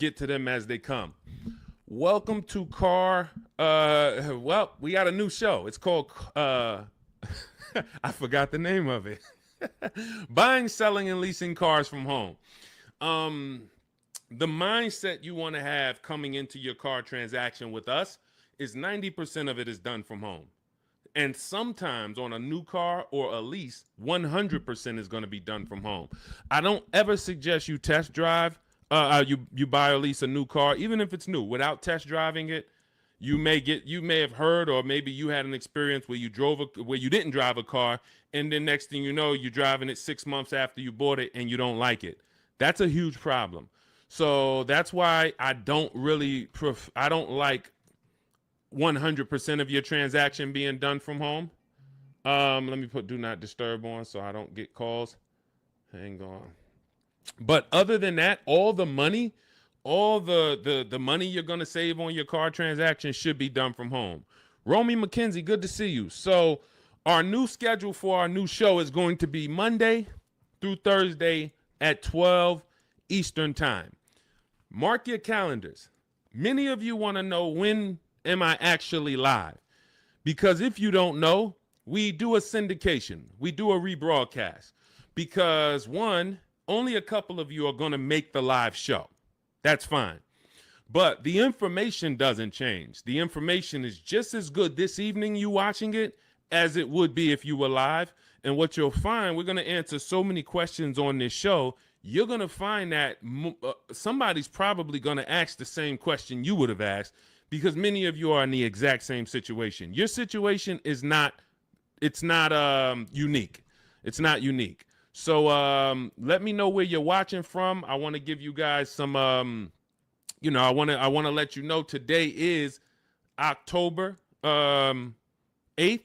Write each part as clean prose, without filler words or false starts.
get to them as they come. Welcome to well, we got a new show. It's called I forgot the name of it. Buying, selling, and leasing cars from home. The mindset you want to have coming into your car transaction with us is 90% of it is done from home. And sometimes on a new car or a lease, 100% is going to be done from home. I don't ever suggest you test drive, you buy or lease a new car, even if it's new, without test driving it. You may have heard, or maybe you had an experience where you didn't drive a car, and then next thing you know, you're driving it 6 months after you bought it and you don't like it. That's a huge problem. So that's why I don't like 100% of your transaction being done from home. Let me put do not disturb on so I don't get calls. Hang on. But other than that, all the money you're going to save on your car transaction should be done from home. Romy McKenzie, good to see you. So our new schedule for our new show is going to be Monday through Thursday at 12 Eastern time. Mark your calendars. Many of you want to know, when am I actually live? Because if you don't know, we do a syndication. We do a rebroadcast. Because one, only a couple of you are going to make the live show. That's fine. But the information doesn't change. The information is just as good this evening you watching it as it would be if you were live. And what you'll find, we're going to answer so many questions on this show, you're going to find that somebody's probably going to ask the same question you would have asked, because many of you are in the exact same situation. Your situation is not unique. It's not unique. So let me know where you're watching from. I want to give you guys some, I want to let you know today is October 8th.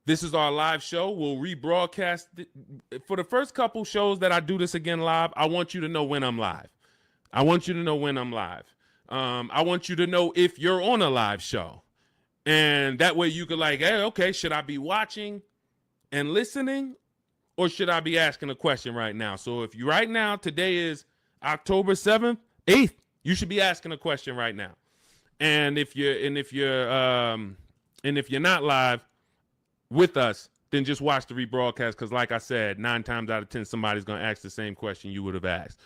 This is our live show. We'll rebroadcast it. For the first couple shows that I do this again live, I want you to know when I'm live. I want you to know when I'm live. I want you to know if you're on a live show. And that way you could like, hey, okay, should I be watching and listening, or should I be asking a question right now? So if you right now, today is October 7th, 8th, you should be asking a question right now. And if you're not live with us, then just watch the rebroadcast, because like I said, 9 times out of 10, somebody's going to ask the same question you would have asked.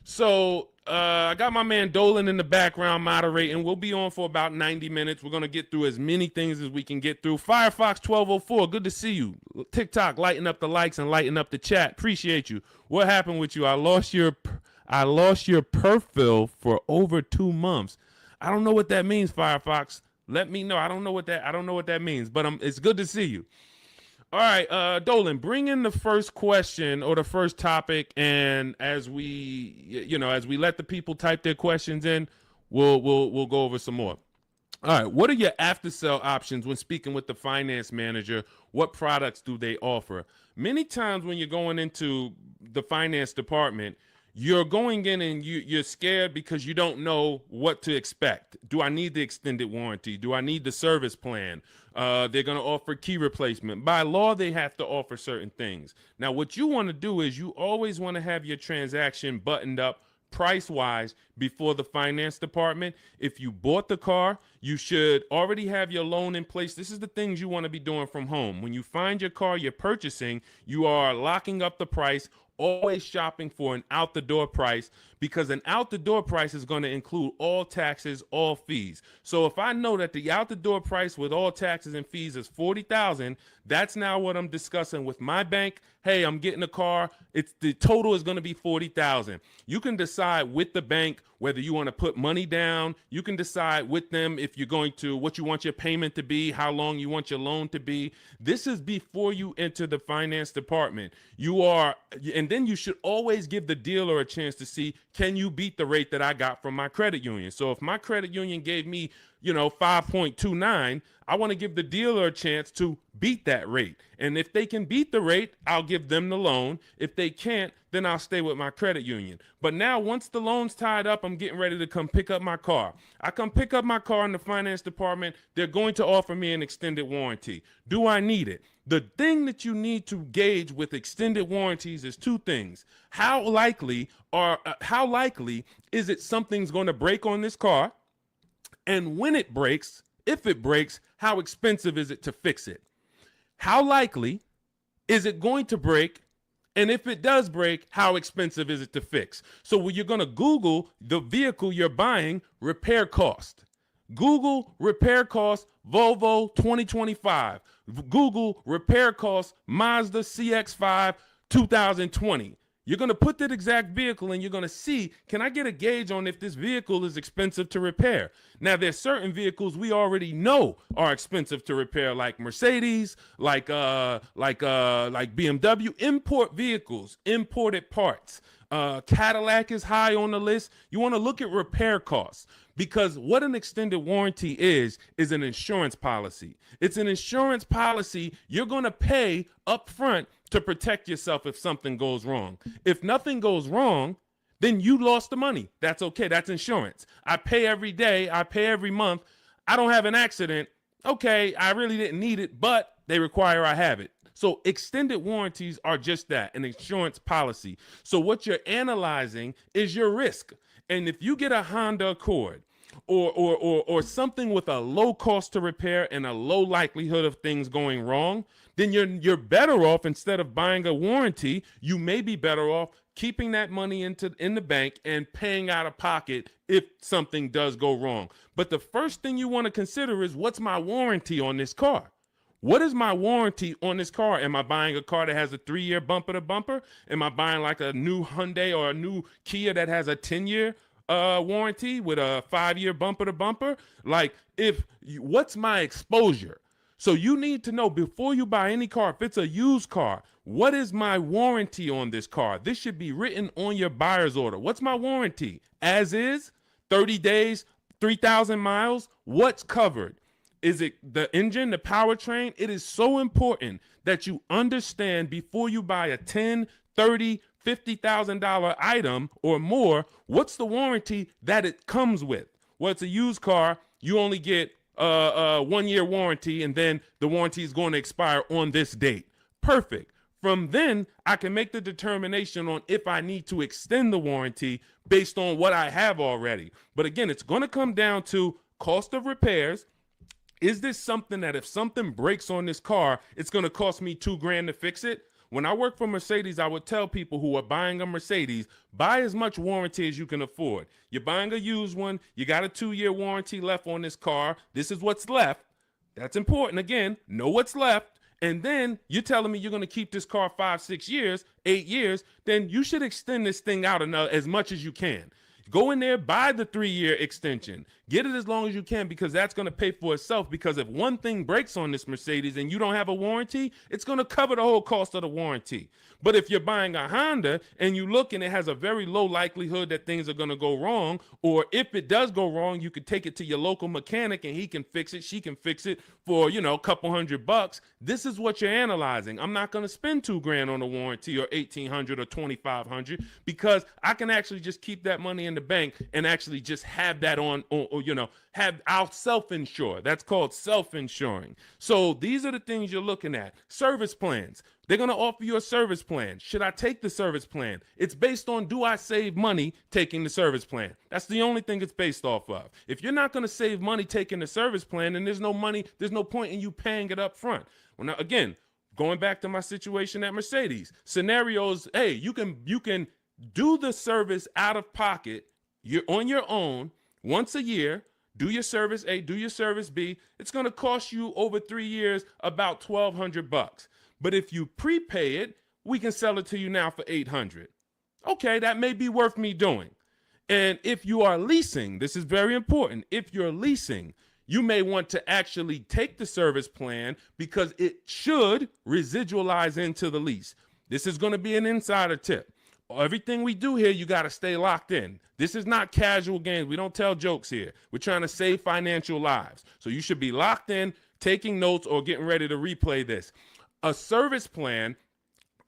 So I got my man Dolan in the background moderating. We'll be on for about 90 minutes. We're going to get through as many things as we can get through. Firefox 1204, good to see you. TikTok, lighten up the likes and lighten up the chat. Appreciate you. What happened with you? I lost your perfil for over 2 months. I don't know what that means, Firefox. Let me know. I don't know what that means, but it's good to see you. All right, Dolan, bring in the first question or the first topic, and as we let the people type their questions in, we'll go over some more. All right, what are your after sale options when speaking with the finance manager? What products do they offer? Many times when you're going into the finance department, you're going in and you're scared because you don't know what to expect. Do I need the extended warranty? Do I need the service plan? They're going to offer key replacement. By law, they have to offer certain things. Now, what you want to do is you always want to have your transaction buttoned up price-wise before the finance department. If you bought the car, you should already have your loan in place. This is the things you want to be doing from home. When you find your car you're purchasing, you are locking up the price, always shopping for an out-the-door price, because an out-the-door price is going to include all taxes, all fees. So if I know that the out-the-door price with all taxes and fees is $40,000, that's now what I'm discussing with my bank. Hey, I'm getting a car. The total is going to be $40,000. You can decide with the bank whether you want to put money down. You can decide with them if you're going to, what you want your payment to be, how long you want your loan to be. This is before you enter the finance department. And then you should always give the dealer a chance to see, can you beat the rate that I got from my credit union? So if my credit union gave me 5.29, I want to give the dealer a chance to beat that rate. And if they can beat the rate, I'll give them the loan. If they can't, then I'll stay with my credit union. But now once the loan's tied up, I'm getting ready to come pick up my car. I come pick up my car in the finance department. They're going to offer me an extended warranty. Do I need it? The thing that you need to gauge with extended warranties is two things. How likely is it something's going to break on this car? And when it breaks, if it breaks, how expensive is it to fix it? How likely is it going to break? And if it does break, how expensive is it to fix? So when you're going to Google the vehicle you're buying, repair cost. Google repair cost Volvo 2025. Google repair cost Mazda CX-5 2020. You're going to put that exact vehicle and you're going to see, can I get a gauge on if this vehicle is expensive to repair? Now, there's certain vehicles we already know are expensive to repair, like Mercedes, like BMW, import vehicles, imported parts. Cadillac is high on the list. You want to look at repair costs, because what an extended warranty is an insurance policy. It's an insurance policy you're going to pay up front to protect yourself if something goes wrong. If nothing goes wrong, then you lost the money. That's okay. That's insurance. I pay every day. I pay every month. I don't have an accident. Okay, I really didn't need it, but they require I have it. So extended warranties are just that, an insurance policy. So what you're analyzing is your risk. And if you get a Honda Accord or something with a low cost to repair and a low likelihood of things going wrong, then you're better off, instead of buying a warranty, you may be better off keeping that money in the bank and paying out of pocket if something does go wrong. But the first thing you want to consider is, what's my warranty on this car? What is my warranty on this car? Am I buying a car that has a 3-year bumper to bumper? Am I buying like a new Hyundai or a new Kia that has a 10-year warranty with a 5-year bumper to bumper? Like, what's my exposure? So you need to know before you buy any car, if it's a used car, what is my warranty on this car? This should be written on your buyer's order. What's my warranty? As is, 30 days, 3,000 miles, what's covered? Is it the engine, the powertrain? It is so important that you understand before you buy a $10, $30, $50,000 item or more, what's the warranty that it comes with? Well, it's a used car. You only get a 1-year warranty, and then the warranty is going to expire on this date. Perfect. From then, I can make the determination on if I need to extend the warranty based on what I have already. But again, it's going to come down to cost of repairs. Is this something that if something breaks on this car, it's going to cost me $2,000 to fix it? When I work for Mercedes, I would tell people who are buying a Mercedes, buy as much warranty as you can afford. You're buying a used one. You got a 2-year warranty left on this car. This is what's left. That's important. Again, know what's left. And then you're telling me you're going to keep this car 5, 6 years, 8 years. Then you should extend this thing out as much as you can. Go in there, buy the 3-year extension. Get it as long as you can, because that's going to pay for itself. Because if one thing breaks on this Mercedes and you don't have a warranty, it's going to cover the whole cost of the warranty. But if you're buying a Honda and you look and it has a very low likelihood that things are going to go wrong, or if it does go wrong, you could take it to your local mechanic and he can fix it, she can fix it for, a couple $100. This is what you're analyzing. I'm not going to spend $2,000 on a warranty or $1,800 or $2,500, because I can actually just keep that money in the bank and actually just have that I'll self-insure. That's called self-insuring. So these are the things you're looking at. Service plans. They're going to offer you a service plan. Should I take the service plan? It's based on, do I save money taking the service plan? That's the only thing it's based off of. If you're not going to save money taking the service plan, then there's no point in you paying it up front. Well, now, again, going back to my situation at Mercedes, scenarios, hey, you can do the service out of pocket. You're on your own once a year. Do your service A, do your service B. It's going to cost you over 3 years about $1,200. But if you prepay it, we can sell it to you now for $800. Okay, that may be worth me doing. And if you are leasing, this is very important. If you're leasing, you may want to actually take the service plan, because it should residualize into the lease. This is going to be an insider tip. Everything we do here, you got to stay locked in. This is not casual games. We don't tell jokes here. We're trying to save financial lives. So you should be locked in, taking notes, or getting ready to replay this. A service plan,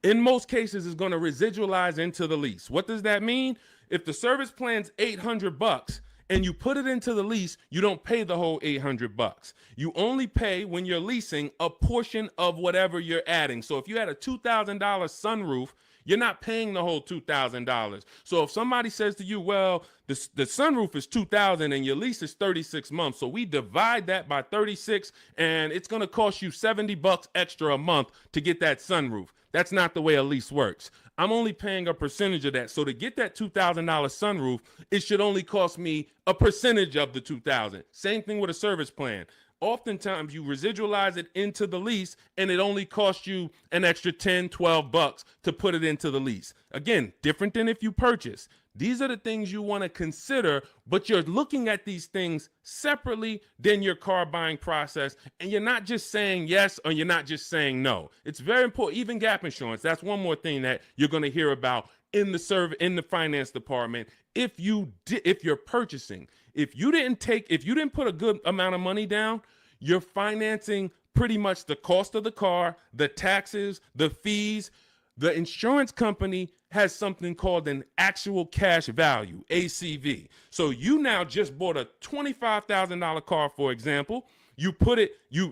in most cases, is going to residualize into the lease. What does that mean? If the service plan's $800 and you put it into the lease, you don't pay the whole $800. You only pay, when you're leasing, a portion of whatever you're adding. So if you had a $2,000 sunroof, you're not paying the whole $2,000. So if somebody says to you, well, the sunroof is $2,000 and your lease is 36 months, so we divide that by 36 and it's going to cost you $70 extra a month to get that sunroof. That's not the way a lease works. I'm only paying a percentage of that. So to get that $2,000 sunroof, it should only cost me a percentage of the $2,000. Same thing with a service plan. Oftentimes you residualize it into the lease and it only costs you an extra 10, 12 bucks to put it into the lease. Again, different than if you purchase. These are the things you want to consider, but you're looking at these things separately than your car buying process. And you're not just saying yes or you're not just saying no. It's very important. Even gap insurance. That's one more thing that you're going to hear about in the finance department. If you're purchasing, if you didn't put a good amount of money down, you're financing pretty much the cost of the car, the taxes, the fees. The insurance company has something called an actual cash value, ACV. So you now just bought a $25,000 car, for example. You put it, your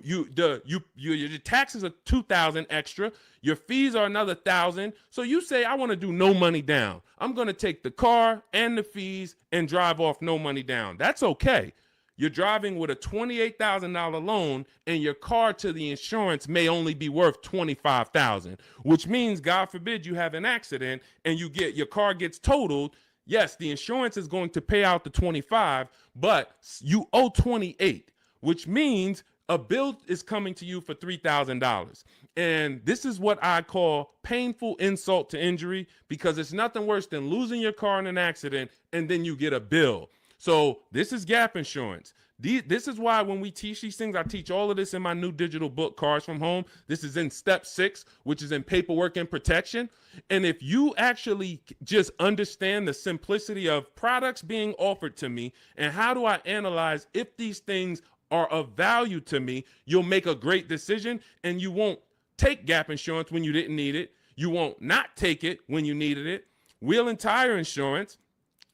taxes are $2,000 extra. Your fees are another $1,000. So you say, I want to do no money down. I'm going to take the car and the fees and drive off no money down. That's okay. You're driving with a $28,000 loan and your car to the insurance may only be worth $25,000, which means, God forbid, you have an accident and your car gets totaled. Yes, the insurance is going to pay out the 25, but you owe 28, which means a bill is coming to you for $3,000. And this is what I call painful insult to injury, because it's nothing worse than losing your car in an accident and then you get a bill. So this is gap insurance. This is why when we teach these things, I teach all of this in my new digital book, Cars from Home. This is in step 6, which is in paperwork and protection. And if you actually just understand the simplicity of products being offered to me and how do I analyze if these things are of value to me, you'll make a great decision, and you won't take gap insurance when you didn't need it. You won't not take it when you needed it. Wheel and tire insurance.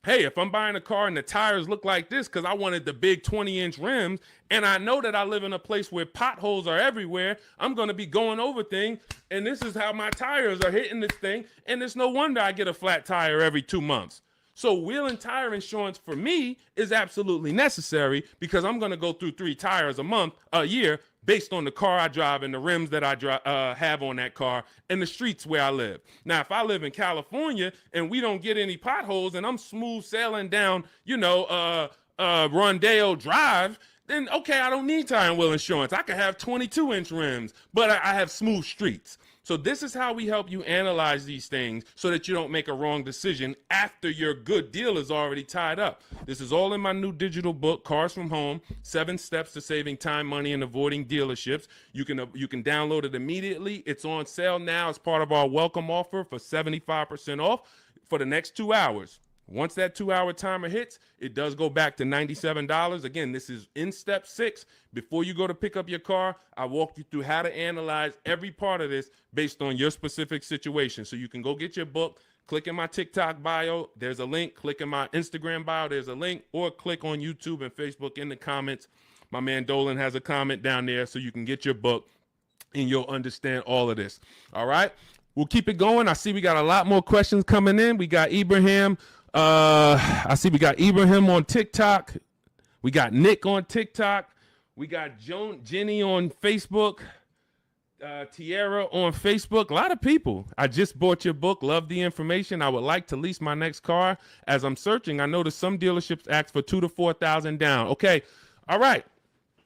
Hey, if I'm buying a car and the tires look like this because I wanted the big 20-inch rims, and I know that I live in a place where potholes are everywhere, I'm going to be going over things, and this is how my tires are hitting this thing, and it's no wonder I get a flat tire every 2 months. So wheel and tire insurance for me is absolutely necessary, because I'm going to go through 3 tires a year, based on the car I drive and the rims that I have on that car and the streets where I live. Now, if I live in California and we don't get any potholes and I'm smooth sailing down, Rondeo Drive, then okay, I don't need tire and wheel insurance. I could have 22-inch rims, but I have smooth streets. So this is how we help you analyze these things so that you don't make a wrong decision after your good deal is already tied up. This is all in my new digital book, Cars from Home, 7 Steps to Saving Time, Money, and Avoiding Dealerships. You can download it immediately. It's on sale now as part of our welcome offer for 75% off for the next 2 hours. Once that 2-hour timer hits, it does go back to $97. Again, this is in step 6. Before you go to pick up your car, I walk you through how to analyze every part of this based on your specific situation. So you can go get your book, click in my TikTok bio, there's a link, click in my Instagram bio, there's a link, or click on YouTube and Facebook in the comments. My man Dolan has a comment down there so you can get your book and you'll understand all of this. All right, we'll keep it going. I see we got a lot more questions coming in. We got Ibrahim. I see we got Ibrahim on TikTok. We got Nick on TikTok. We got Jenny on Facebook. Tierra on Facebook. A lot of people. I just bought your book. Love the information. I would like to lease my next car. As I'm searching, I noticed some dealerships ask for $2,000 to $4,000 down. Okay. All right.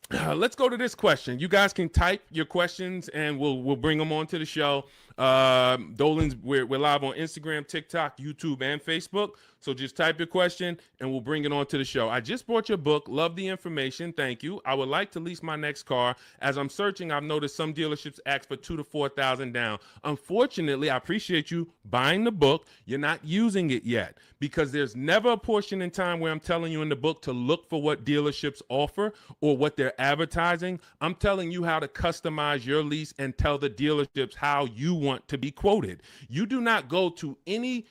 Let's go to this question. You guys can type your questions and we'll bring them on to the show. Dolan's, we're live on Instagram, TikTok, YouTube, and Facebook. So just type your question and we'll bring it on to the show. I just bought your book. Love the information. Thank you. I would like to lease my next car. As I'm searching, I've noticed some dealerships ask for $2,000 to $4,000 down. Unfortunately, I appreciate you buying the book. You're not using it yet because there's never a portion in time where I'm telling you in the book to look for what dealerships offer or what they're advertising. I'm telling you how to customize your lease and tell the dealerships how you want to be quoted. You do not go to any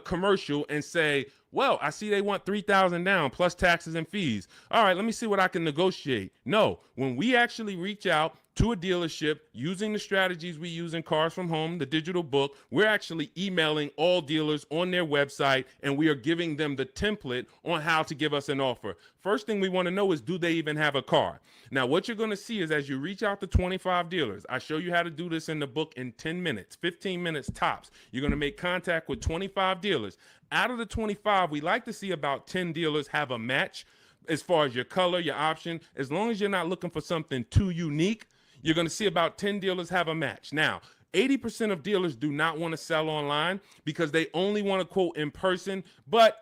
commercial and say, well, I see they want $3,000 down plus taxes and fees. All right, let me see what I can negotiate. No, when we actually reach out to a dealership using the strategies we use in Cars from Home, the digital book, we're actually emailing all dealers on their website and we are giving them the template on how to give us an offer. First thing we want to know is, do they even have a car? Now, what you're going to see is as you reach out to 25 dealers, I show you how to do this in the book in 10 minutes, 15 minutes tops. You're going to make contact with 25 dealers. Out of the 25, we like to see about 10 dealers have a match as far as your color, your option. As long as you're not looking for something too unique, you're going to see about 10 dealers have a match. Now, 80% of dealers do not want to sell online because they only want to quote in person, but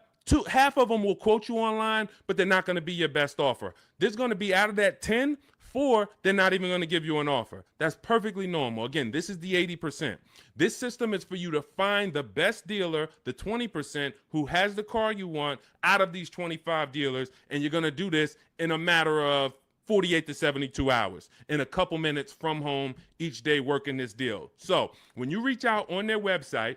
half of them will quote you online, but they're not going to be your best offer. There's going to be, out of that 10, 4, they're not even going to give you an offer. That's perfectly normal. Again, this is the 80%. This system is for you to find the best dealer, the 20% who has the car you want out of these 25 dealers, and you're going to do this in a matter of 48 to 72 hours in a couple minutes from home each day working this deal. So when you reach out on their website,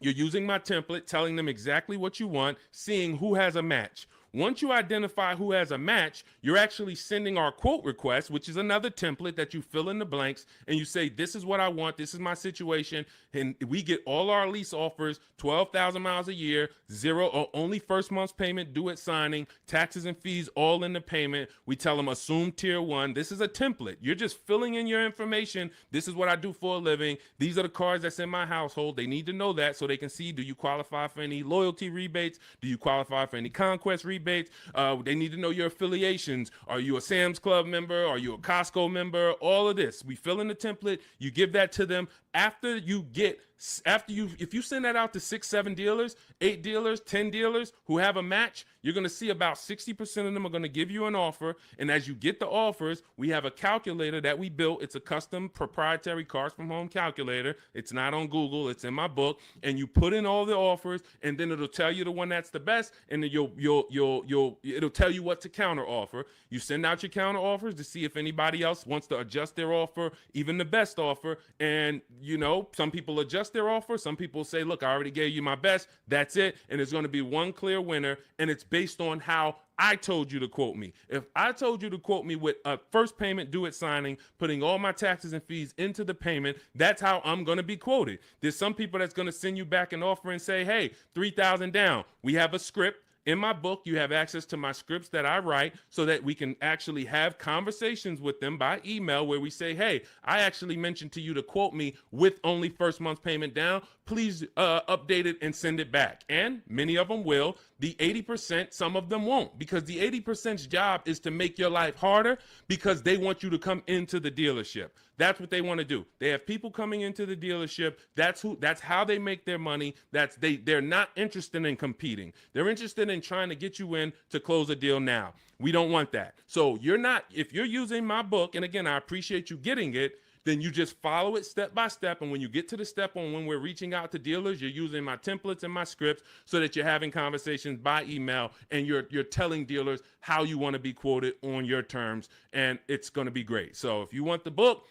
you're using my template, telling them exactly what you want, seeing who has a match. Once you identify who has a match, you're actually sending our quote request, which is another template that you fill in the blanks, and you say, this is what I want, this is my situation, and we get all our lease offers, 12,000 miles a year, zero or only first month's payment due at signing, taxes and fees all in the payment. We tell them assume tier 1. This is a template. You're just filling in your information. This is what I do for a living. These are the cars that's in my household. They need to know that so they can see, do you qualify for any loyalty rebates? Do you qualify for any conquest rebates? They need to know your affiliations. Are you a Sam's Club member? Are you a Costco member? All of this. We fill in the template. You give that to them. If you send that out to 6, 7 dealers, 8 dealers, 10 dealers who have a match, you're going to see about 60% of them are going to give you an offer. And as you get the offers, we have a calculator that we built. It's a custom proprietary Cars from Home calculator. It's not on Google. It's in my book. And you put in all the offers, and then it'll tell you the one that's the best. And then it'll tell you what to counter offer. You send out your counter offers to see if anybody else wants to adjust their offer, even the best offer. And some people adjust their offer. Some people say, look, I already gave you my best. That's it. And there's going to be one clear winner. And it's based on how I told you to quote me. If I told you to quote me with a first payment due at signing, putting all my taxes and fees into the payment, that's how I'm going to be quoted. There's some people that's going to send you back an offer and say, hey, 3,000 down. We have a script. In my book, you have access to my scripts that I write so that we can actually have conversations with them by email where we say, hey, I actually mentioned to you to quote me with only first month's payment down. Please update it and send it back. And many of them will. The 80%, some of them won't, because the 80%'s job is to make your life harder because they want you to come into the dealership. That's what they want to do. They have people coming into the dealership. That's how they make their money. They're not interested in competing. They're interested in trying to get you in to close a deal now. We don't want that. So if you're using my book, and again, I appreciate you getting it, then you just follow it step by step. And when you get to the step on when we're reaching out to dealers, you're using my templates and my scripts so that you're having conversations by email and you're telling dealers how you want to be quoted on your terms. And it's going to be great. So if you want the book,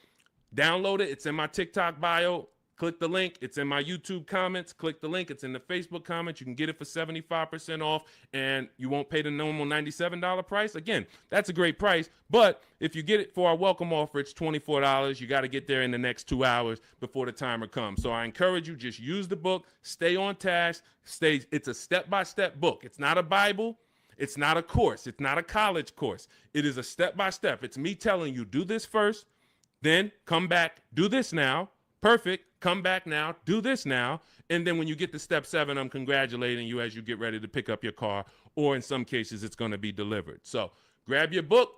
download it. It's in my TikTok bio. Click the link. It's in my YouTube comments. Click the link. It's in the Facebook comments. You can get it for 75% off, and you won't pay the normal $97 price. Again, that's a great price, but if you get it for our welcome offer, it's $24. You got to get there in the next 2 hours before the timer comes. So I encourage you, just use the book. Stay on task. It's a step-by-step book. It's not a Bible. It's not a course. It's not a college course. It is a step-by-step. It's me telling you, do this first, then come back, do this now. Perfect. Come back now, do this now. And then when you get to step 7, I'm congratulating you as you get ready to pick up your car, or in some cases, it's going to be delivered. So grab your book,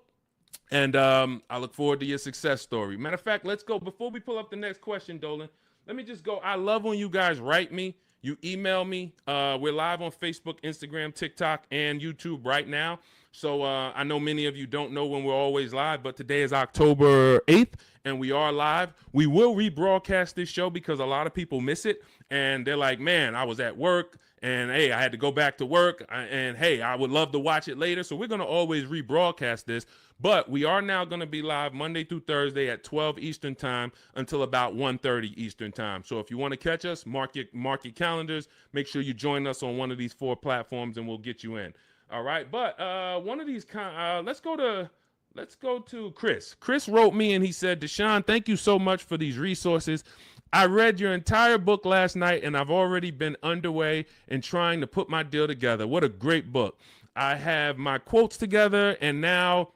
and I look forward to your success story. Matter of fact, let's go. Before we pull up the next question, Dolan, let me just go. I love when you guys write me. you email me. We're live on Facebook, Instagram, TikTok, and YouTube right now. So I know many of you don't know when we're always live, but today is October 8th, and we are live. We will rebroadcast this show because a lot of people miss it, and they're like, man, I was at work, and hey, I had to go back to work, and hey, I would love to watch it later. So we're going to always rebroadcast this, but we are now going to be live Monday through Thursday at 12 Eastern time until about 1:30 Eastern time. So if you want to catch us, mark your calendars. Make sure you join us on one of these 4 platforms, and we'll get you in. All right, but one of these let's go to Chris. Chris wrote me and he said, Deshone, thank you so much for these resources. I read your entire book last night and I've already been underway in trying to put my deal together. What a great book. I have my quotes together and now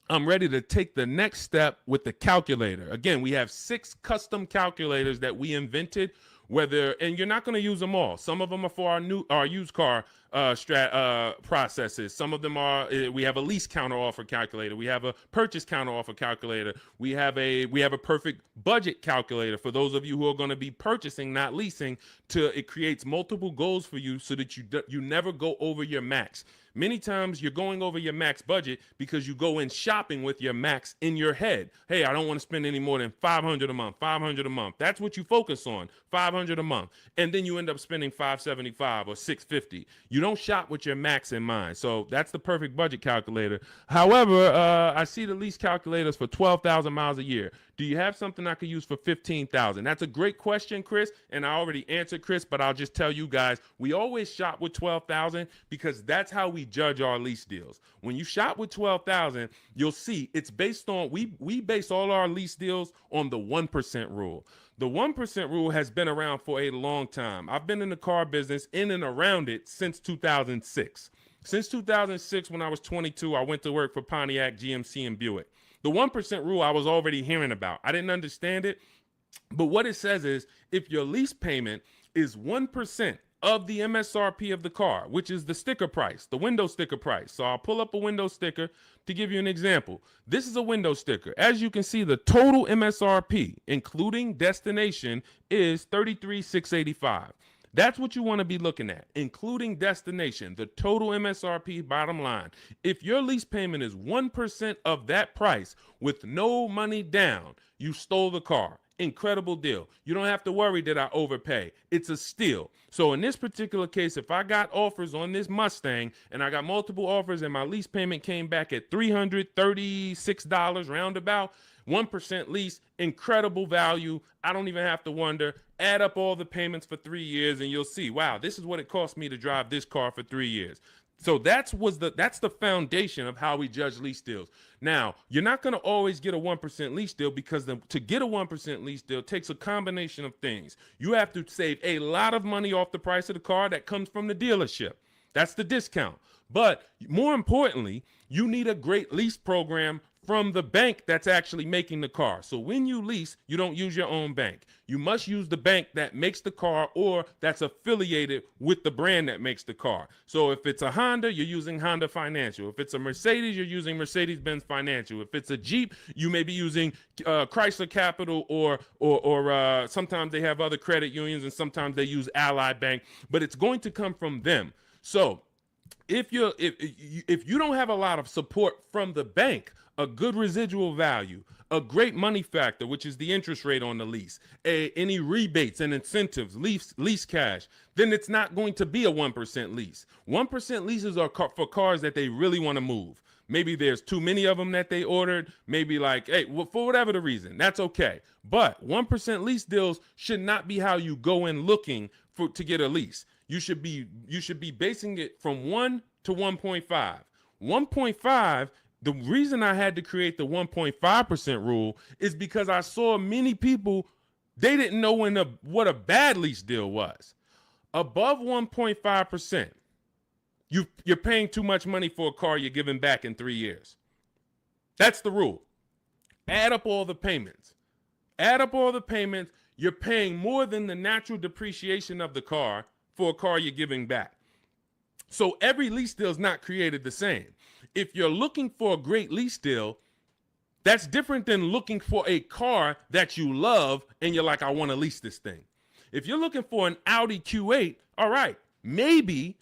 I'm ready to take the next step with the calculator. Again, we have 6 custom calculators that we invented. And you're not going to use them all. Some of them are for our used car processes. Some of them are, we have a lease counter offer calculator. We have a purchase counter offer calculator. We have a perfect budget calculator for those of you who are going to be purchasing, not leasing. It creates multiple goals for you so that you never go over your max. Many times you're going over your max budget because you go in shopping with your max in your head. Hey, I don't want to spend any more than $500 a month, $500 a month. That's what you focus on, $500 a month. And then you end up spending $575 or $650. You don't shop with your max in mind. So that's the perfect budget calculator. However, I see the lease calculators for 12,000 miles a year. Do you have something I could use for 15,000? That's a great question, Chris, and I already answered Chris, but I'll just tell you guys, we always shop with 12,000 because that's how we judge our lease deals. When you shop with 12,000, you'll see it's based on, we base all our lease deals on the 1% rule. The 1% rule has been around for a long time. I've been in the car business in and around it since 2006. Since 2006, when I was 22, I went to work for Pontiac, GMC, and Buick. The 1% rule I was already hearing about. I didn't understand it, but what it says is if your lease payment is 1% of the MSRP of the car, which is the sticker price, the window sticker price. So I'll pull up a window sticker to give you an example. This is a window sticker. As you can see, the total MSRP, including destination, is $33,685. That's what you want to be looking at, including destination, the total MSRP bottom line. If your lease payment is 1% of that price with no money down, you stole the car. Incredible deal. You don't have to worry that I overpay. It's a steal. So in this particular case, if I got offers on this Mustang and I got multiple offers and my lease payment came back at $336 roundabout, 1% lease, incredible value. I don't even have to wonder. Add up all the payments for 3 years and you'll see, wow, this is what it cost me to drive this car for 3 years. So that's the foundation of how we judge lease deals. Now, you're not going to always get a 1% lease deal because to get a 1% lease deal takes a combination of things. You have to save a lot of money off the price of the car that comes from the dealership. That's the discount. But more importantly, you need a great lease program from the bank that's actually making the car. So when you lease, you don't use your own bank. You must use the bank that makes the car or that's affiliated with the brand that makes the car. So if it's a Honda, you're using Honda Financial. If it's a Mercedes, you're using Mercedes-Benz Financial. If it's a Jeep, you may be using Chrysler Capital or sometimes they have other credit unions and sometimes they use Ally Bank, but it's going to come from them. So if you don't have a lot of support from the bank, a good residual value, a great money factor, which is the interest rate on the lease, any rebates and incentives, lease cash, then it's not going to be a 1% lease. 1% leases are for cars that they really want to move. Maybe there's too many of them that they ordered. Maybe like, hey, for whatever the reason, that's okay. But 1% lease deals should not be how you go in looking to get a lease. You should be basing it from 1 to 1.5. 1.5. The reason I had to create the 1.5% rule is because I saw many people, they didn't know what a bad lease deal was. Above 1.5%, you're paying too much money for a car you're giving back in 3 years. That's the rule. Add up all the payments. You're paying more than the natural depreciation of the car for a car you're giving back. So every lease deal is not created the same. If you're looking for a great lease deal, that's different than looking for a car that you love and you're like, I want to lease this thing. If you're looking for an Audi Q8, all right, maybe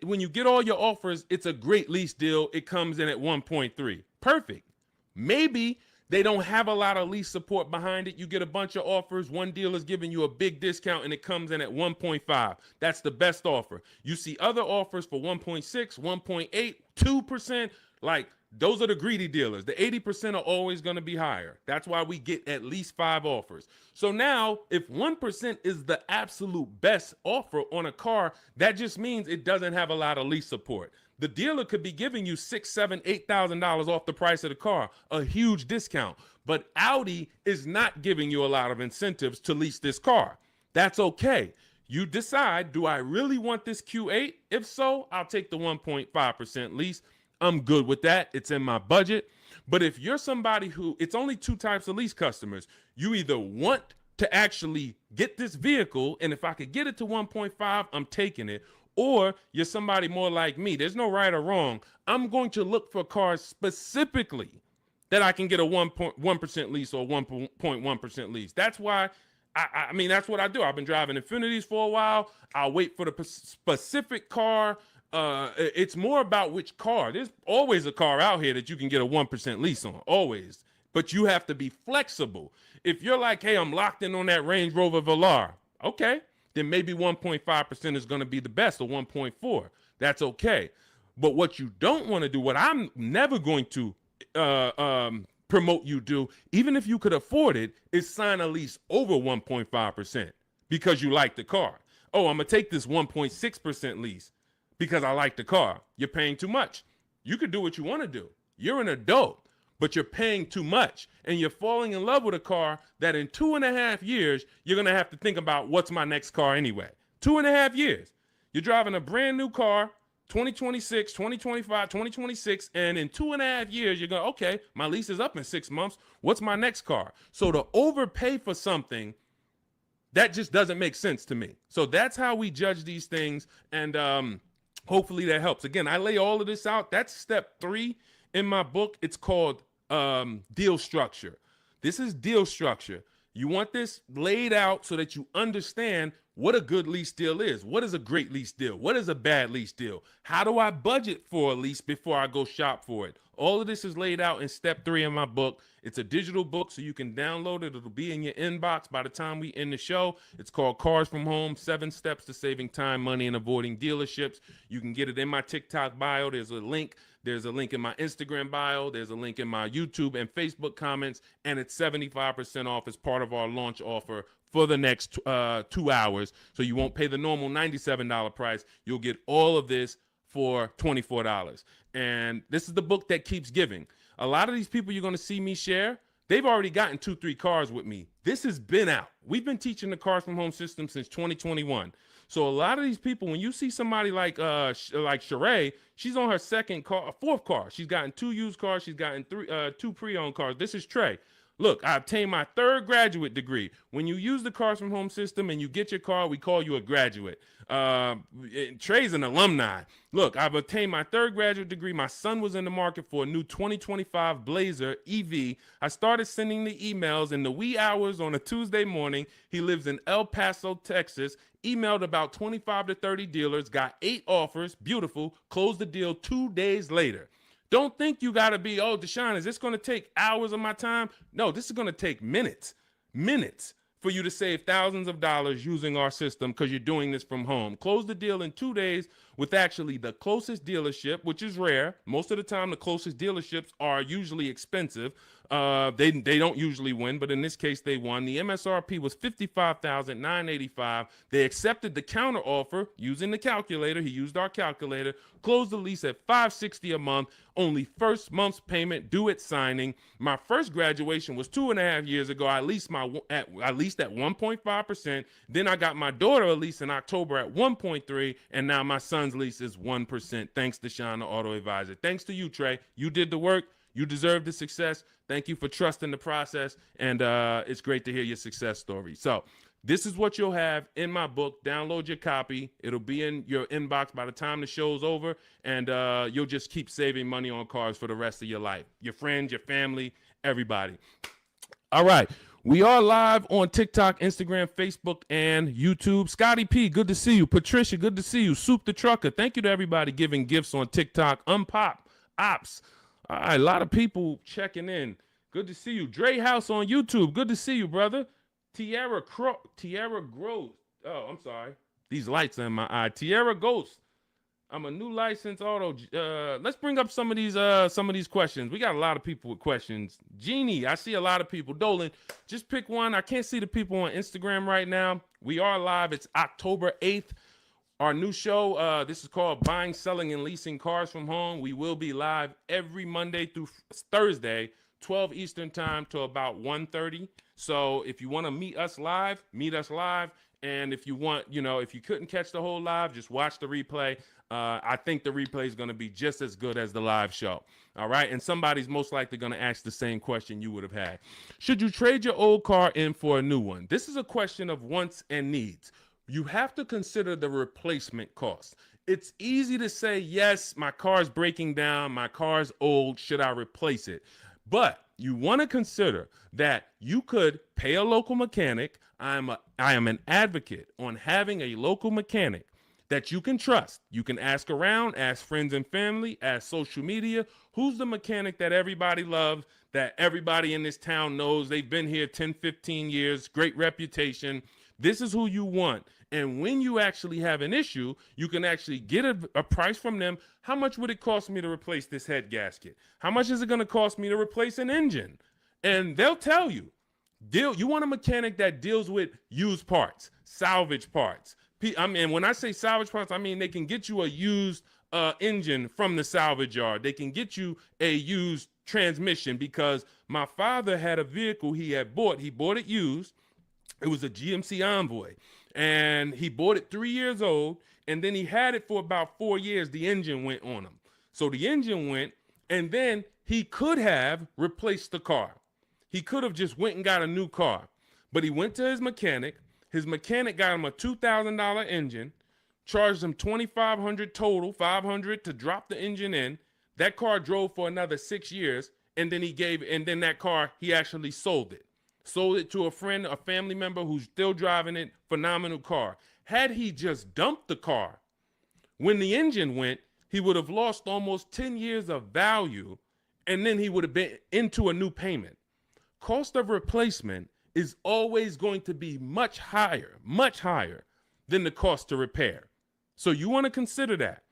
when you get all your offers, it's a great lease deal. It comes in at 1.3. Perfect. Maybe they don't have a lot of lease support behind it. You get a bunch of offers. One dealer's giving you a big discount and it comes in at 1.5. That's the best offer. You see other offers for 1.6, 1.8, 2%. Like, those are the greedy dealers. The 80% are always going to be higher. That's why we get at least 5 offers. So now, if 1% is the absolute best offer on a car, that just means it doesn't have a lot of lease support. The dealer could be giving you $6,000, $7,000, $8,000 off the price of the car, a huge discount. But Audi is not giving you a lot of incentives to lease this car. That's okay. You decide, do I really want this Q8? If so, I'll take the 1.5% lease. I'm good with that. It's in my budget. But if you're somebody who, it's only 2 types of lease customers. You either want to actually get this vehicle, and if I could get it to 1.5, I'm taking it. Or you're somebody more like me. There's no right or wrong. I'm going to look for cars specifically that I can get a 1% lease or 1.1% lease. That's why, I mean, that's what I do. I've been driving Infinities for a while. I'll wait for the specific car. It's more about which car. There's always a car out here that you can get a 1% lease on, always. But you have to be flexible. If you're like, hey, I'm locked in on that Range Rover Velar, okay, then maybe 1.5% is going to be the best, or 1.4. That's okay. But what you don't want to do, what I'm never going to promote you do, even if you could afford it, is sign a lease over 1.5% because you like the car. Oh, I'm going to take this 1.6% lease because I like the car. You're paying too much. You could do what you want to do. You're an adult, but you're paying too much. And you're falling in love with a car that in 2.5 years, you're going to have to think about, what's my next car anyway? 2.5 years. You're driving a brand new car, 2026, 2025, 2026, and in 2.5 years, you're going, okay, my lease is up in 6 months. What's my next car? So to overpay for something, that just doesn't make sense to me. So that's how we judge these things. And hopefully that helps. Again, I lay all of this out. That's step 3 in my book. It's called deal structure. This is deal structure. You want this laid out so that you understand what a good lease deal is. What is a great lease deal? What is a bad lease deal? How do I budget for a lease before I go shop for it? All of this is laid out in step 3 in my book. It's a digital book, so you can download it. It'll be in your inbox by the time we end the show. It's called Cars from Home, 7 Steps to Saving Time, Money, and Avoiding Dealerships. You can get it in my TikTok bio. There's a link. There's a link in my Instagram bio. There's a link in my YouTube and Facebook comments. And it's 75% off as part of our launch offer for the next 2 hours. So you won't pay the normal $97 price. You'll get all of this for $24. And this is the book that keeps giving. A lot of these people you're going to see me share, they've already gotten 2-3 cars with me. This has been out. We've been teaching the Cars from Home system since 2021. So a lot of these people, when you see somebody like Sheree, she's on her 4th car. She's gotten 2 used cars. She's gotten 2 pre-owned cars. This is Trey. Look, I obtained my 3rd graduate degree. When you use the Cars from Home system and you get your car, we call you a graduate. Trey's an alumni. Look, I've obtained my 3rd graduate degree. My son was in the market for a new 2025 Blazer EV. I started sending the emails in the wee hours on a Tuesday morning. He lives in El Paso, Texas. Emailed about 25 to 30 dealers, got 8 offers. Beautiful. Closed the deal 2 days later. Don't think you got to be, oh, Deshone, is this going to take hours of my time? No, this is going to take minutes for you to save thousands of dollars using our system because you're doing this from home. Close the deal in 2 days with actually the closest dealership, which is rare. Most of the time, the closest dealerships are usually expensive. They don't usually win, but in this case, they won. The MSRP was $55,985. They accepted the counter offer using the calculator. He used our calculator. Closed the lease at $560 a month. Only first month's payment due at signing. My first graduation was 2.5 years ago. I leased at 1.5%. Then I got my daughter a lease in October at 1.3%, and now my son's lease is 1%. Thanks to Deshone the Auto Advisor. Thanks to you, Trey. You did the work. You deserve the success. Thank you for trusting the process, and it's great to hear your success story. So this is what you'll have in my book. Download your copy. It'll be in your inbox by the time the show's over, and you'll just keep saving money on cars for the rest of your life. Your friends, your family, everybody. All right. We are live on TikTok, Instagram, Facebook, and YouTube. Scotty P, good to see you. Patricia, good to see you. Soup the Trucker, thank you to everybody giving gifts on TikTok. Unpop, Ops. All right, a lot of people checking in. Good to see you. Dre House on YouTube, good to see you, brother. Tierra Gross. Oh, I'm sorry. These lights are in my eye. Tierra Ghost. I'm a new licensed auto. Let's bring up some of these questions. We got a lot of people with questions. Jeannie, I see a lot of people. Dolan, just pick one. I can't see the people on Instagram right now. We are live. It's October 8th. Our new show, this is called Buying, Selling, and Leasing Cars from Home. We will be live every Monday through Thursday, 12 Eastern time to about 1:30. So if you want to meet us live, meet us live. And if you want, if you couldn't catch the whole live, just watch the replay. I think the replay is going to be just as good as the live show. All right. And somebody's most likely going to ask the same question you would have had. Should you trade your old car in for a new one? This is a question of wants and needs. You have to consider the replacement cost. It's easy to say, yes, my car's breaking down. My car's old. Should I replace it? But you want to consider that you could pay a local mechanic. I am an advocate on having a local mechanic that you can trust. You can ask around, ask friends and family, ask social media. Who's the mechanic that everybody loves, that everybody in this town knows? They've been here 10, 15 years, great reputation. This is who you want. And when you actually have an issue, you can actually get a price from them. How much would it cost me to replace this head gasket? How much is it going to cost me to replace an engine? And they'll tell you. You want a mechanic that deals with used parts, salvage parts. I mean, when I say salvage parts, I mean they can get you a used engine from the salvage yard. They can get you a used transmission, because my father had a vehicle he had bought. He bought it used. It was a GMC Envoy, and he bought it 3 years old, and then he had it for about 4 years. The engine went on him. So the engine went, and then he could have replaced the car. He could have just went and got a new car, but he went to his mechanic. His mechanic got him a $2,000 engine, charged him $2,500 total, $500 to drop the engine in. That car drove for another 6 years, and then that car, he actually sold it to a friend, a family member who's still driving it. Phenomenal car. Had he just dumped the car when the engine went, he would have lost almost 10 years of value, and then he would have been into a new payment. Cost of replacement is always going to be much higher than the cost to repair. So you want to consider that.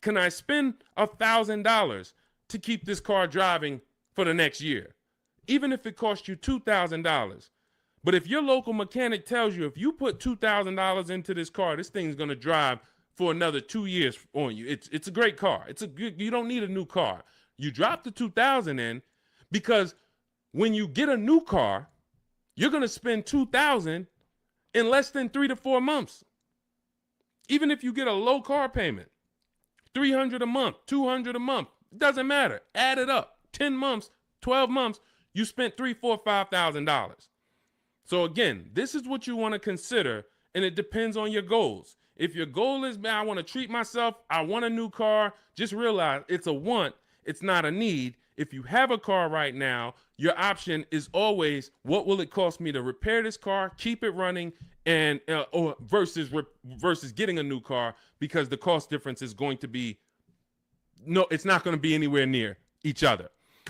Can I spend $1,000 to keep this car driving for the next year? Even if it costs you $2,000. But if your local mechanic tells you, if you put $2,000 into this car, this thing's going to drive for another 2 years on you. It's a great car. You don't need a new car. You drop the $2,000 in, because when you get a new car, you're going to spend $2,000 in less than 3 to 4 months. Even if you get a low car payment, $300 a month, $200 a month, it doesn't matter. Add it up. 10 months, 12 months, you spent $3,000, $4,000, $5,000. So again, this is what you want to consider, and it depends on your goals. If your goal is, man, I want to treat myself, I want a new car, just realize it's a want, it's not a need. If you have a car right now, your option is always, what will it cost me to repair this car, keep it running, and versus getting a new car, because the cost difference is going to be, it's not going to be anywhere near each other.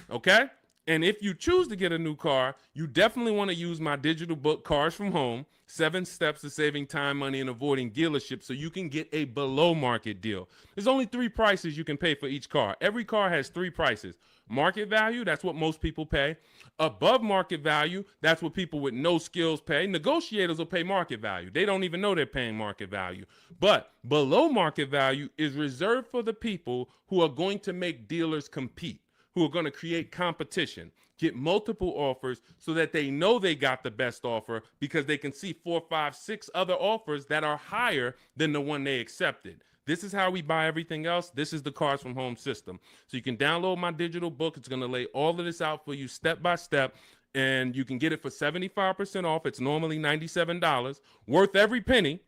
Okay? And if you choose to get a new car, you definitely want to use my digital book, Cars from Home, 7 Steps to Saving Time, Money, and Avoiding Dealerships, so you can get a below market deal. There's only 3 prices you can pay for each car. Every car has 3 prices. Market value, that's what most people pay. Above market value, that's what people with no skills pay. Negotiators will pay market value. They don't even know they're paying market value. But below market value is reserved for the people who are going to make dealers compete, who are going to create competition, get multiple offers so that they know they got the best offer, because they can see 4, 5, 6 other offers that are higher than the one they accepted. This is how we buy everything else. This is the Cars from Home system. So you can download my digital book. It's going to lay all of this out for you step by step, and you can get it for 75% off. It's normally $97, worth every penny.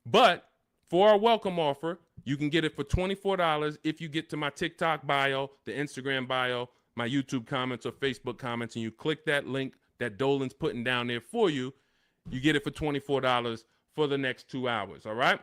But for our welcome offer, you can get it for $24 if you get to my TikTok bio, the Instagram bio, my YouTube comments or Facebook comments, and you click that link that Dolan's putting down there for you. You get it for $24 for the next 2 hours, all right?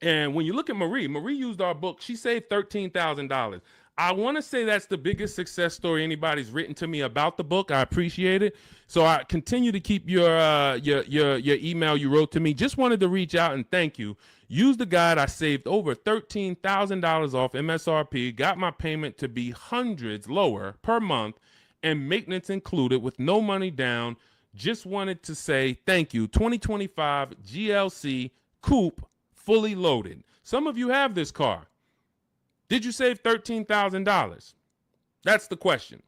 And when you look at Marie used our book. She saved $13,000. I want to say that's the biggest success story anybody's written to me about the book. I appreciate it. So I continue to keep your email you wrote to me. Just wanted to reach out and thank you. Use the guide. I saved over $13,000 off MSRP. Got my payment to be hundreds lower per month and maintenance included with no money down. Just wanted to say thank you. 2025 GLC Coupe fully loaded. Some of you have this car. Did you save $13,000? That's the question.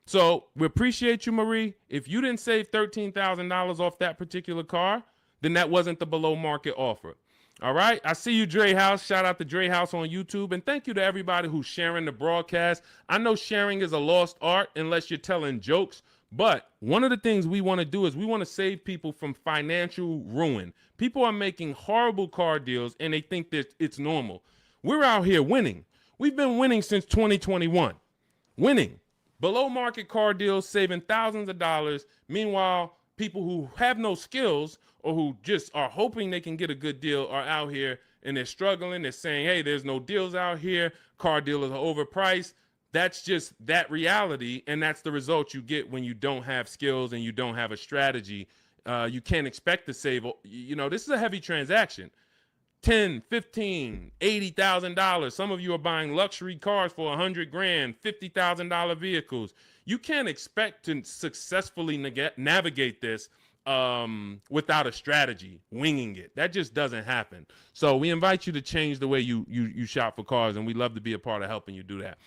So we appreciate you, Marie. If you didn't save $13,000 off that particular car, then that wasn't the below market offer. All right. I see you, Dre House. Shout out to Dre House on YouTube. And thank you to everybody who's sharing the broadcast. I know sharing is a lost art unless you're telling jokes. But one of the things we want to do is we want to save people from financial ruin. People are making horrible car deals and they think that it's normal. We're out here winning. We've been winning since 2021. Winning. Below market car deals, saving thousands of dollars. Meanwhile, people who have no skills or who just are hoping they can get a good deal are out here and they're struggling. They're saying, hey, there's no deals out here. Car dealers are overpriced. That's just that reality, and that's the result you get when you don't have skills and you don't have a strategy. You can't expect to save. You know, this is a heavy transaction. $10, $15, $80,000. Some of you are buying luxury cars for $100,000, $50,000 vehicles. You can't expect to successfully navigate this without a strategy, winging it. That just doesn't happen. So we invite you to change the way you shop for cars, and we'd love to be a part of helping you do that.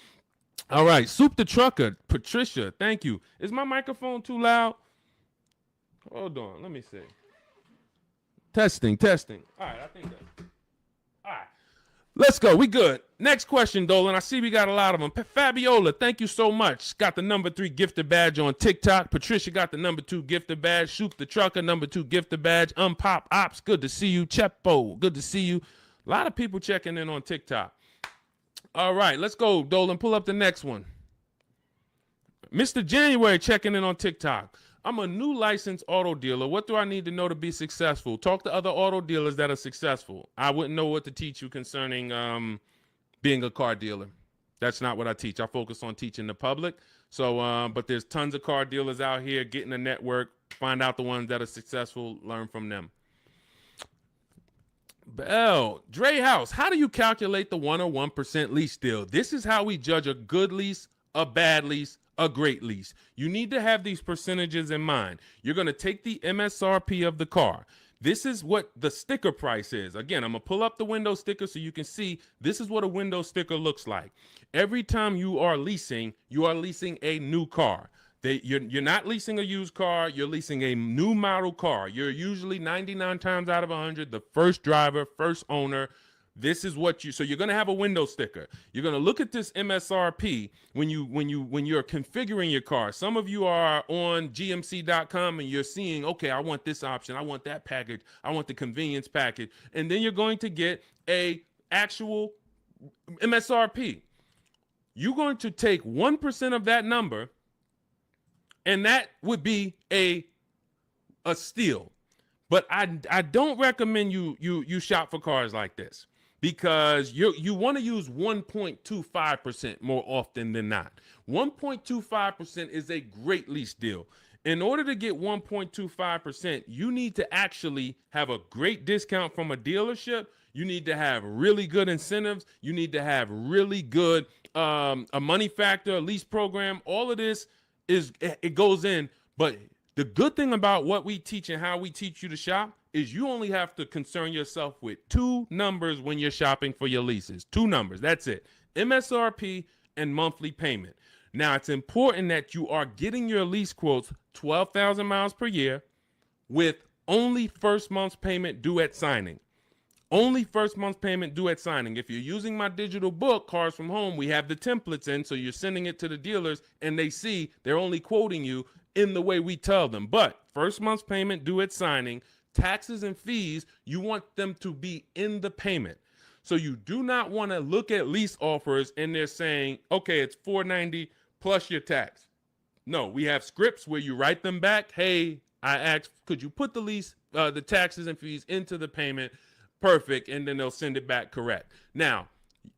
All right, Soup the Trucker, Patricia, thank you. Is my microphone too loud? Hold on, let me see. Testing. All right, I think that's... All right, let's go. We good. Next question, Dolan. I see we got a lot of them. Fabiola, thank you so much. Got the #3 gifted badge on TikTok. Patricia got the #2 gifted badge. Soup the Trucker, #2 gifted badge. Unpop Ops, good to see you. Chepo, good to see you. A lot of people checking in on TikTok. All right, let's go, Dolan. Pull up the next one. Mr. January checking in on TikTok. I'm a new licensed auto dealer. What do I need to know to be successful? Talk to other auto dealers that are successful. I wouldn't know what to teach you concerning being a car dealer. That's not what I teach. I focus on teaching the public. So, but there's tons of car dealers out here. Get in a network. Find out the ones that are successful. Learn from them. Bell, Dre House, how do you calculate the 1 or 1% lease deal? This is how we judge a good lease, a bad lease, a great lease. You need to have these percentages in mind. You're going to take the MSRP of the car. This is what the sticker price is. Again, I'm going to pull up the window sticker so you can see this is what a window sticker looks like. Every time you are leasing a new car. You're not leasing a used car. You're leasing a new model car. You're usually 99 times out of 100 the first driver, first owner. This is what so you're going to have a window sticker. You're going to look at this MSRP when you're configuring your car. Some of you are on gmc.com and you're seeing, okay, I want this option. I want that package. I want the convenience package. And then you're going to get a actual MSRP. You're going to take 1% of that number, and that would be a steal. But I don't recommend you shop for cars like this, because you want to use 1.25% more often than not. 1.25% is a great lease deal. In order to get 1.25%, you need to actually have a great discount from a dealership. You need to have really good incentives. You need to have really good a money factor, a lease program. All of this it goes in. But the good thing about what we teach and how we teach you to shop is you only have to concern yourself with 2 numbers when you're shopping for your leases. 2 numbers. That's it. MSRP and monthly payment. Now, it's important that you are getting your lease quotes 12,000 miles per year with only first month's payment due at signing. Only first month's payment due at signing. If you're using my digital book, Cars from Home, we have the templates in, so you're sending it to the dealers, and they see they're only quoting you in the way we tell them. But first month's payment due at signing, taxes and fees, you want them to be in the payment. So you do not want to look at lease offers and they're saying, okay, it's $490 plus your tax. No, we have scripts where you write them back. Hey, I asked, could you put the lease, the taxes and fees into the payment? Perfect. And then they'll send it back correct. Now,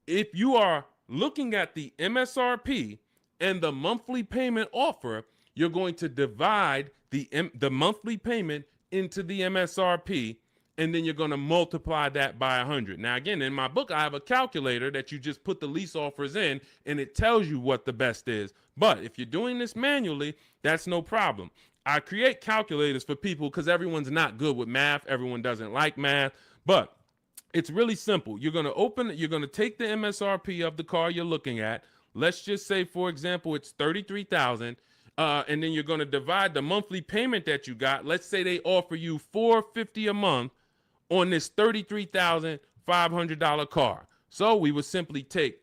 if you are looking at the MSRP and the monthly payment offer, you're going to divide the monthly payment into the MSRP, and then you're going to multiply that by 100. Now, again, in my book, I have a calculator that you just put the lease offers in, and it tells you what the best is. But if you're doing this manually, that's no problem. I create calculators for people because everyone's not good with math. Everyone doesn't like math, but it's really simple. You're going to take the MSRP of the car you're looking at. Let's just say, for example, it's $33,000. And then you're going to divide the monthly payment that you got. Let's say they offer you $450 a month on this $33,500 car. So we would simply take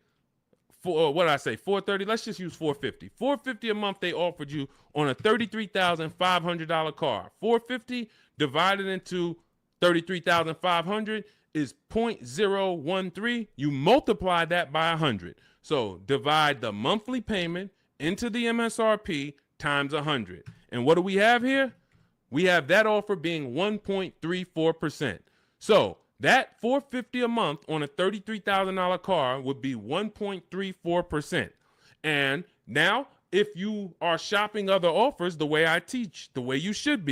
$430. Let's just use $450. $450 a month they offered you on a $33,500 car. $450 divided into $33,500 is 0.013. You multiply that by 100. So divide the monthly payment into the MSRP times 100. And what do we have here? We have that offer being 1.34%. So that $450 a month on a $33,000 car would be 1.34%. And now, if you are shopping other offers the way I teach, the way you should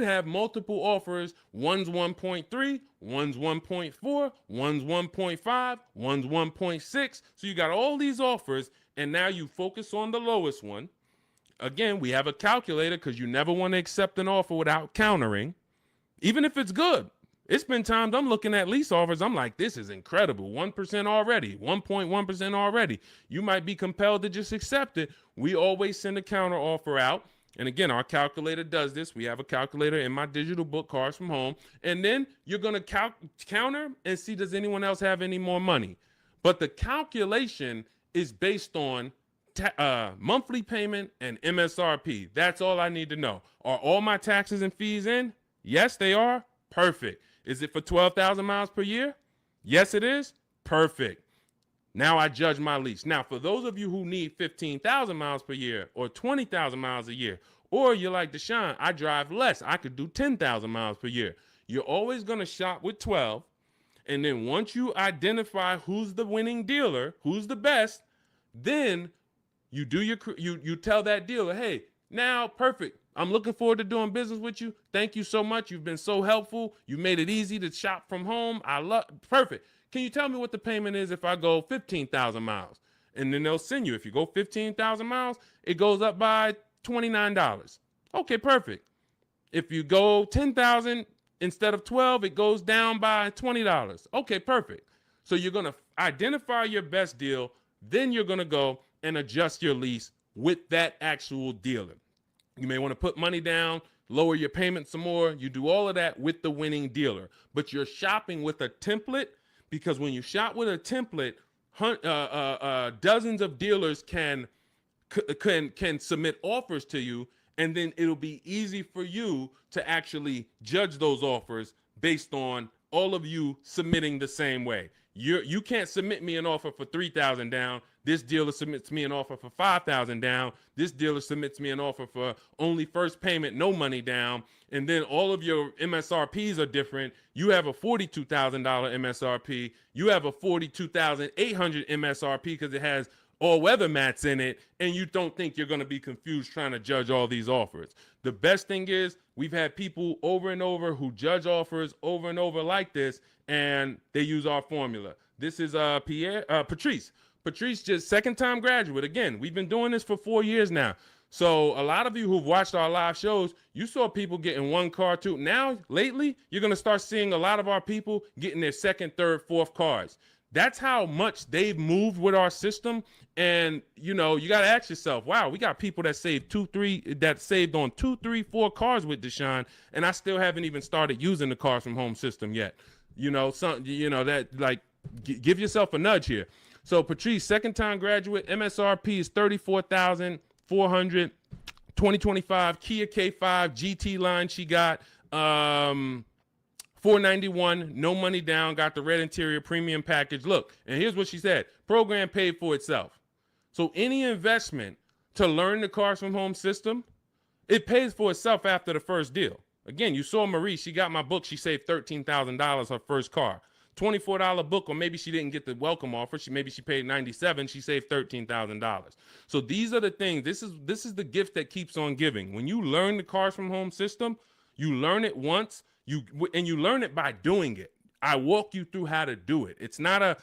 have multiple offers. One's 1.3, one's 1.4, one's 1.5, one's 1.6. So you got all these offers, and now you focus on the lowest one. Again, we have a calculator because you never want to accept an offer without countering, even if it's good. It's been times I'm looking at lease offers. I'm like, this is incredible. 1% already, 1.1% already. You might be compelled to just accept it. We always send a counter offer out. And again, our calculator does this. We have a calculator in my digital book, Cars from Home. And then you're going to counter and see, does anyone else have any more money? But the calculation is based on monthly payment and MSRP. That's all I need to know. Are all my taxes and fees in? Yes, they are. Perfect. Is it for 12,000 miles per year? Yes, it is. Perfect. Now I judge my lease. Now, for those of you who need 15,000 miles per year or 20,000 miles a year, or you're like Deshone, I drive less. I could do 10,000 miles per year. You're always going to shop with 12. And then once you identify who's the winning dealer, who's the best, then you do you tell that dealer, hey, now perfect. I'm looking forward to doing business with you. Thank you so much. You've been so helpful. You made it easy to shop from home. Perfect. Can you tell me what the payment is if I go 15,000 miles? And then they'll send you. If you go 15,000 miles, it goes up by $29. Okay, perfect. If you go 10,000 instead of 12, it goes down by $20. Okay, perfect. So you're going to identify your best deal. Then you're going to go and adjust your lease with that actual dealer. You may want to put money down, lower your payment some more. You do all of that with the winning dealer. But you're shopping with a template, because when you shop with a template, dozens of dealers can submit offers to you, and then it'll be easy for you to actually judge those offers based on all of you submitting the same way. You can't submit me an offer for 3,000 down. This dealer submits me an offer for 5,000 down. This dealer submits me an offer for only first payment, no money down. And then all of your MSRPs are different. You have a $42,000 MSRP. You have a $42,800 MSRP because it has all weather mats in it, and you don't think you're going to be confused trying to judge all these offers. The best thing is we've had people over and over who judge offers over and over like this, and they use our formula. This is Patrice. Patrice, just second-time graduate. Again, we've been doing this for 4 years now. So a lot of you who've watched our live shows, you saw people getting one car too. Now, lately, you're going to start seeing a lot of our people getting their second, third, fourth cars. That's how much they've moved with our system. And, you know, you got to ask yourself, wow, we got people that saved saved on 2, 3, 4 cars with Deshone, and I still haven't even started using the Cars from Home system yet. You know, give yourself a nudge here. So Patrice, second-time graduate, MSRP is $34,400, 2025 Kia K5 GT line she got. $491, no money down, got the red interior premium package. Look, and here's what she said. Program paid for itself. So any investment to learn the Cars from Home system, it pays for itself after the first deal. Again, you saw Marie, she got my book, she saved $13,000 her first car. $24 book, or maybe she didn't get the welcome offer. Maybe she paid $97, she saved $13,000. So these are the things. This is the gift that keeps on giving. When you learn the Cars from Home system, you learn it once, you learn it by doing it. I walk you through how to do it. It's not a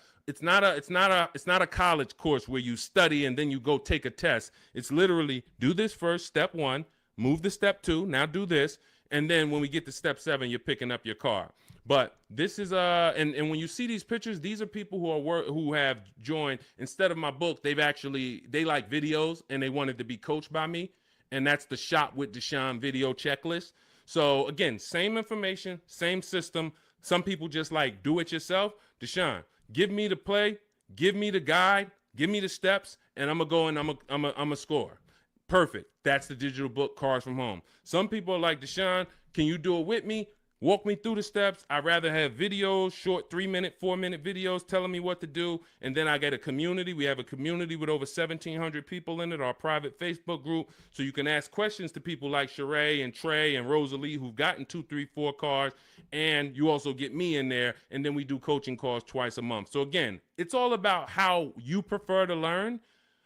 college course where you study and then you go take a test. It's literally do this first, step 1, move to step 2, now do this, and then when we get to step 7, you're picking up your car. But this is and when you see these pictures, these are people who have joined. Instead of my book, they like videos and they wanted to be coached by me, and that's the Shop with Deshone video checklist. So again, same information, same system. Some people just like do it yourself. Deshone, give me the play, give me the guide, give me the steps, and I'm gonna go and I'm gonna score. Perfect. That's the digital book, Cars from Home. Some people are like, Deshone, can you do it with me? Walk me through the steps. I'd rather have videos, short 3-minute, 4-minute videos telling me what to do. And then I get a community. We have a community with over 1,700 people in it, our private Facebook group. So you can ask questions to people like Sheree and Trey and Rosalie who've gotten 2, 3, 4 cars. And you also get me in there. And then we do coaching calls twice a month. So again, it's all about how you prefer to learn.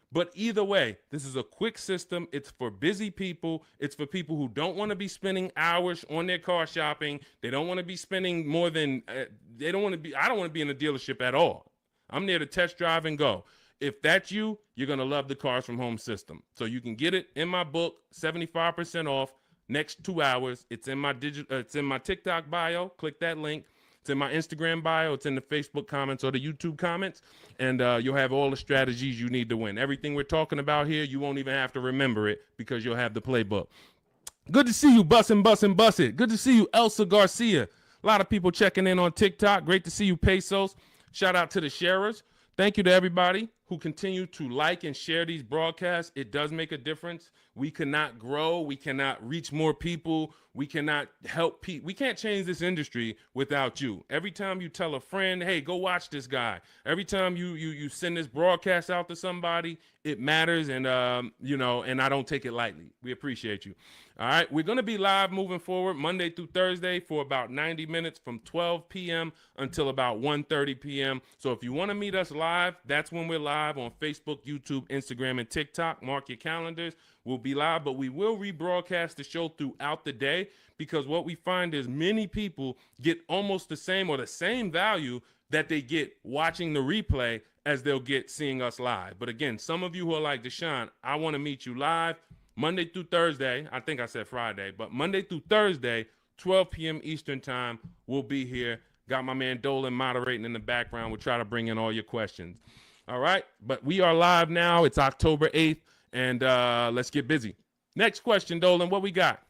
But either way, this is a quick system. It's for busy people. It's for people who don't want to be spending hours on their car shopping. They don't want to be spending more than, I don't want to be in a dealership at all. I'm there to test drive and go. If that's you, you're going to love the Cars from Home system. So you can get it in my book, 75% off, next 2 hours. It's in my it's in my TikTok bio. Click that link. It's in my Instagram bio. It's in the Facebook comments or the YouTube comments. And you'll have all the strategies you need to win. Everything we're talking about here, you won't even have to remember it because you'll have the playbook. Good to see you, Bussin'. Good to see you, Elsa Garcia. A lot of people checking in on TikTok. Great to see you, Pesos. Shout out to the sharers. Thank you to everybody who continue to like and share these broadcasts. It does make a difference. We cannot grow. We cannot reach more people. We cannot help people. We can't change this industry without you. Every time you tell a friend, hey, go watch this guy. Every time you send this broadcast out to somebody, it matters. And, and I don't take it lightly. We appreciate you. All right. We're going to be live moving forward Monday through Thursday for about 90 minutes from 12 p.m. until about 1:30 p.m. So if you want to meet us live, that's when we're live on Facebook, YouTube, Instagram, and TikTok. Mark your calendars. We'll be live, but we will rebroadcast the show throughout the day because what we find is many people get almost the same value that they get watching the replay as they'll get seeing us live. But again, some of you who are like, Deshone, I want to meet you live Monday through Thursday. I think I said Friday, but Monday through Thursday, 12 p.m. Eastern time, we'll be here. Got my man Dolan moderating in the background. We'll try to bring in all your questions. All right, but we are live now. It's October 8th. And let's get busy. Next question, Dolan, what we got?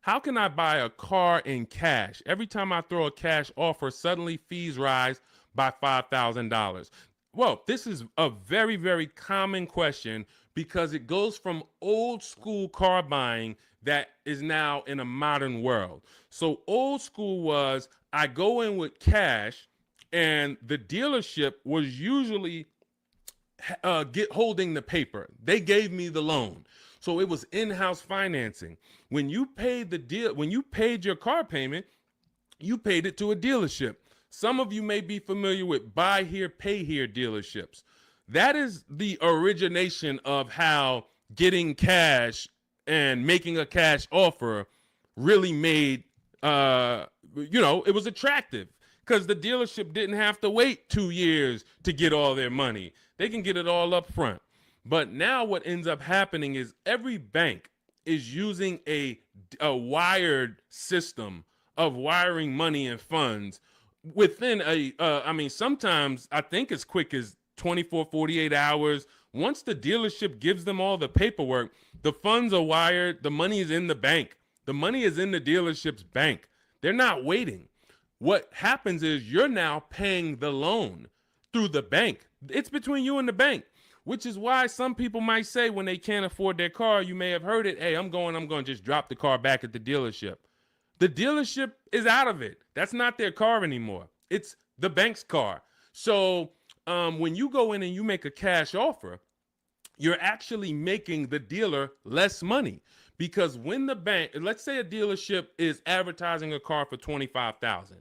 How can I buy a car in cash? Every time I throw a cash offer, suddenly fees rise by $5,000. Well, this is a very, very common question because it goes from old school car buying that is now in a modern world. So old school was I go in with cash and the dealership was usually holding the paper. They gave me the loan. So it was in-house financing. When you paid your car payment, you paid it to a dealership. Some of you may be familiar with buy here, pay here dealerships. That is the origination of how getting cash and making a cash offer really made, it was attractive because the dealership didn't have to wait 2 years to get all their money. They can get it all up front. But now what ends up happening is every bank is using a wired system of wiring money and funds within sometimes I think as quick as 24, 48 hours. Once the dealership gives them all the paperwork, the funds are wired. The money is in the bank. The money is in the dealership's bank. They're not waiting. What happens is you're now paying the loan through the bank. It's between you and the bank, which is why some people might say when they can't afford their car, you may have heard it, hey, I'm going to just drop the car back at the dealership. The dealership is out of it. That's not their car anymore. It's the bank's car. So when you go in and you make a cash offer, you're actually making the dealer less money. Because when the bank, let's say a dealership is advertising a car for 25,000,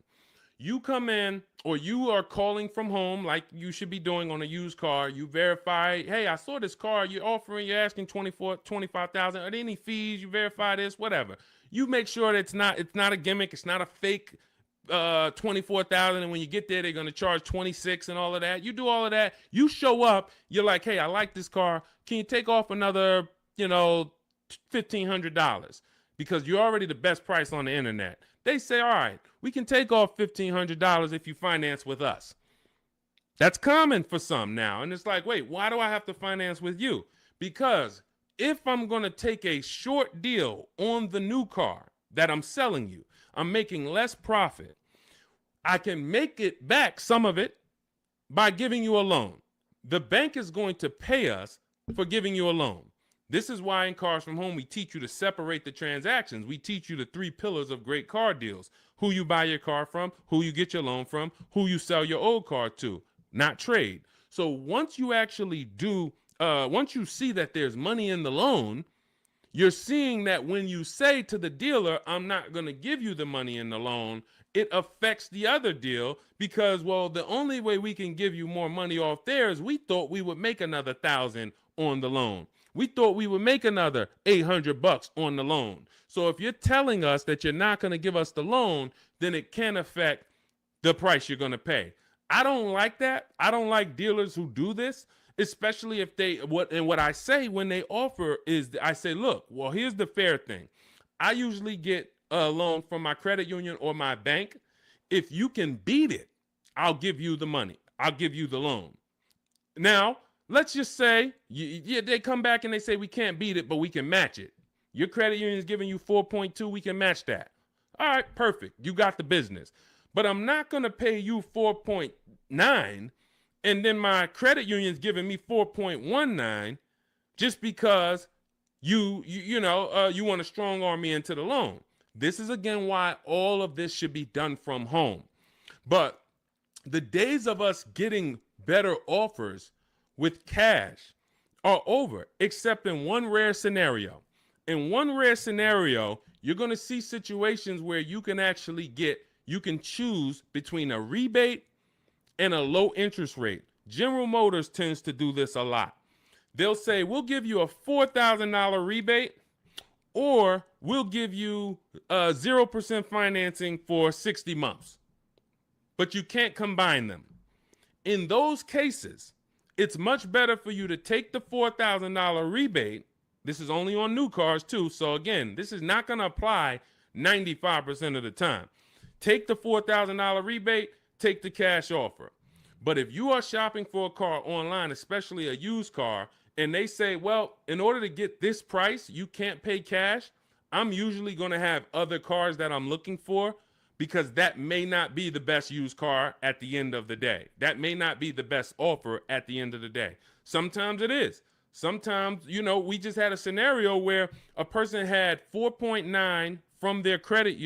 you come in or you are calling from home like you should be doing on a used car. You verify, hey, I saw this car you're offering, you're asking 25,000. Are there any fees? You verify this, whatever. You make sure that it's not a gimmick, it's not a fake 24,000, and when you get there they're going to charge 26 and all of that. You do all of that, you show up, you're like, hey, I like this car, can you take off another, $1,500, because you're already the best price on the internet. They say, all right, we can take off $1,500 if you finance with us. That's common for some now. And it's like, wait, why do I have to finance with you? Because if I'm going to take a short deal on the new car that I'm selling you, I'm making less profit. I can make it back, some of it, by giving you a loan. The bank is going to pay us for giving you a loan. This is why in Cars from Home, we teach you to separate the transactions. We teach you the 3 pillars of great car deals: who you buy your car from, who you get your loan from, who you sell your old car to, not trade. So once you actually once you see that there's money in the loan, you're seeing that when you say to the dealer, I'm not going to give you the money in the loan, it affects the other deal because, well, the only way we can give you more money off there is we thought we would make another 1,000 on the loan. We thought we would make another $800 on the loan. So if you're telling us that you're not going to give us the loan, then it can affect the price you're going to pay. I don't like that. I don't like dealers who do this, especially if what I say when they offer is, I say, look, well, here's the fair thing. I usually get a loan from my credit union or my bank. If you can beat it, I'll give you the money. I'll give you the loan. Now, let's just say they come back and they say we can't beat it, but we can match it. Your credit union is giving you 4.2. We can match that. All right, perfect. You got the business. But I'm not going to pay you 4.9 and then my credit union's giving me 4.19 just because you want to strong arm me into the loan. This is again why all of this should be done from home. But the days of us getting better offers with cash are over, except in one rare scenario. In one rare scenario, you're going to see situations where you can choose between a rebate and a low interest rate. General Motors tends to do this a lot. They'll say, we'll give you a $4,000 rebate, or we'll give you 0% financing for 60 months. But you can't combine them. In those cases, it's much better for you to take the $4,000 rebate. This is only on new cars too. So again, this is not going to apply 95% of the time. Take the $4,000 rebate, take the cash offer. But if you are shopping for a car online, especially a used car, and they say, well, in order to get this price, you can't pay cash, I'm usually going to have other cars that I'm looking for, because that may not be the best used car at the end of the day. That may not be the best offer at the end of the day. Sometimes it is. Sometimes, we just had a scenario where a person had 4.9 from their credit,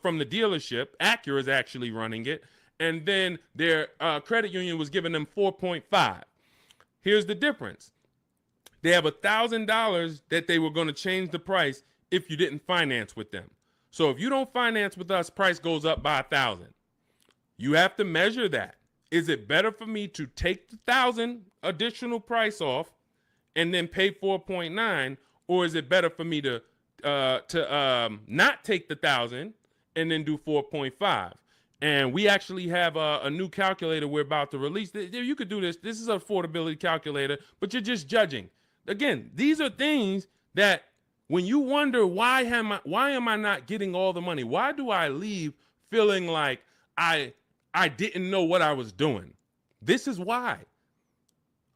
from the dealership. Acura is actually running it. And then their credit union was giving them 4.5. Here's the difference. They have $1,000 that they were going to change the price if you didn't finance with them. So if you don't finance with us, price goes up by 1,000. You have to measure that. Is it better for me to take the 1,000 additional price off and then pay 4.9, or is it better for me to not take the 1,000 and then do 4.5? And we actually have a new calculator we're about to release. You could do this. This is an affordability calculator, but you're just judging. Again, these are things that when you wonder, why am I not getting all the money? Why do I leave feeling like I didn't know what I was doing? This is why.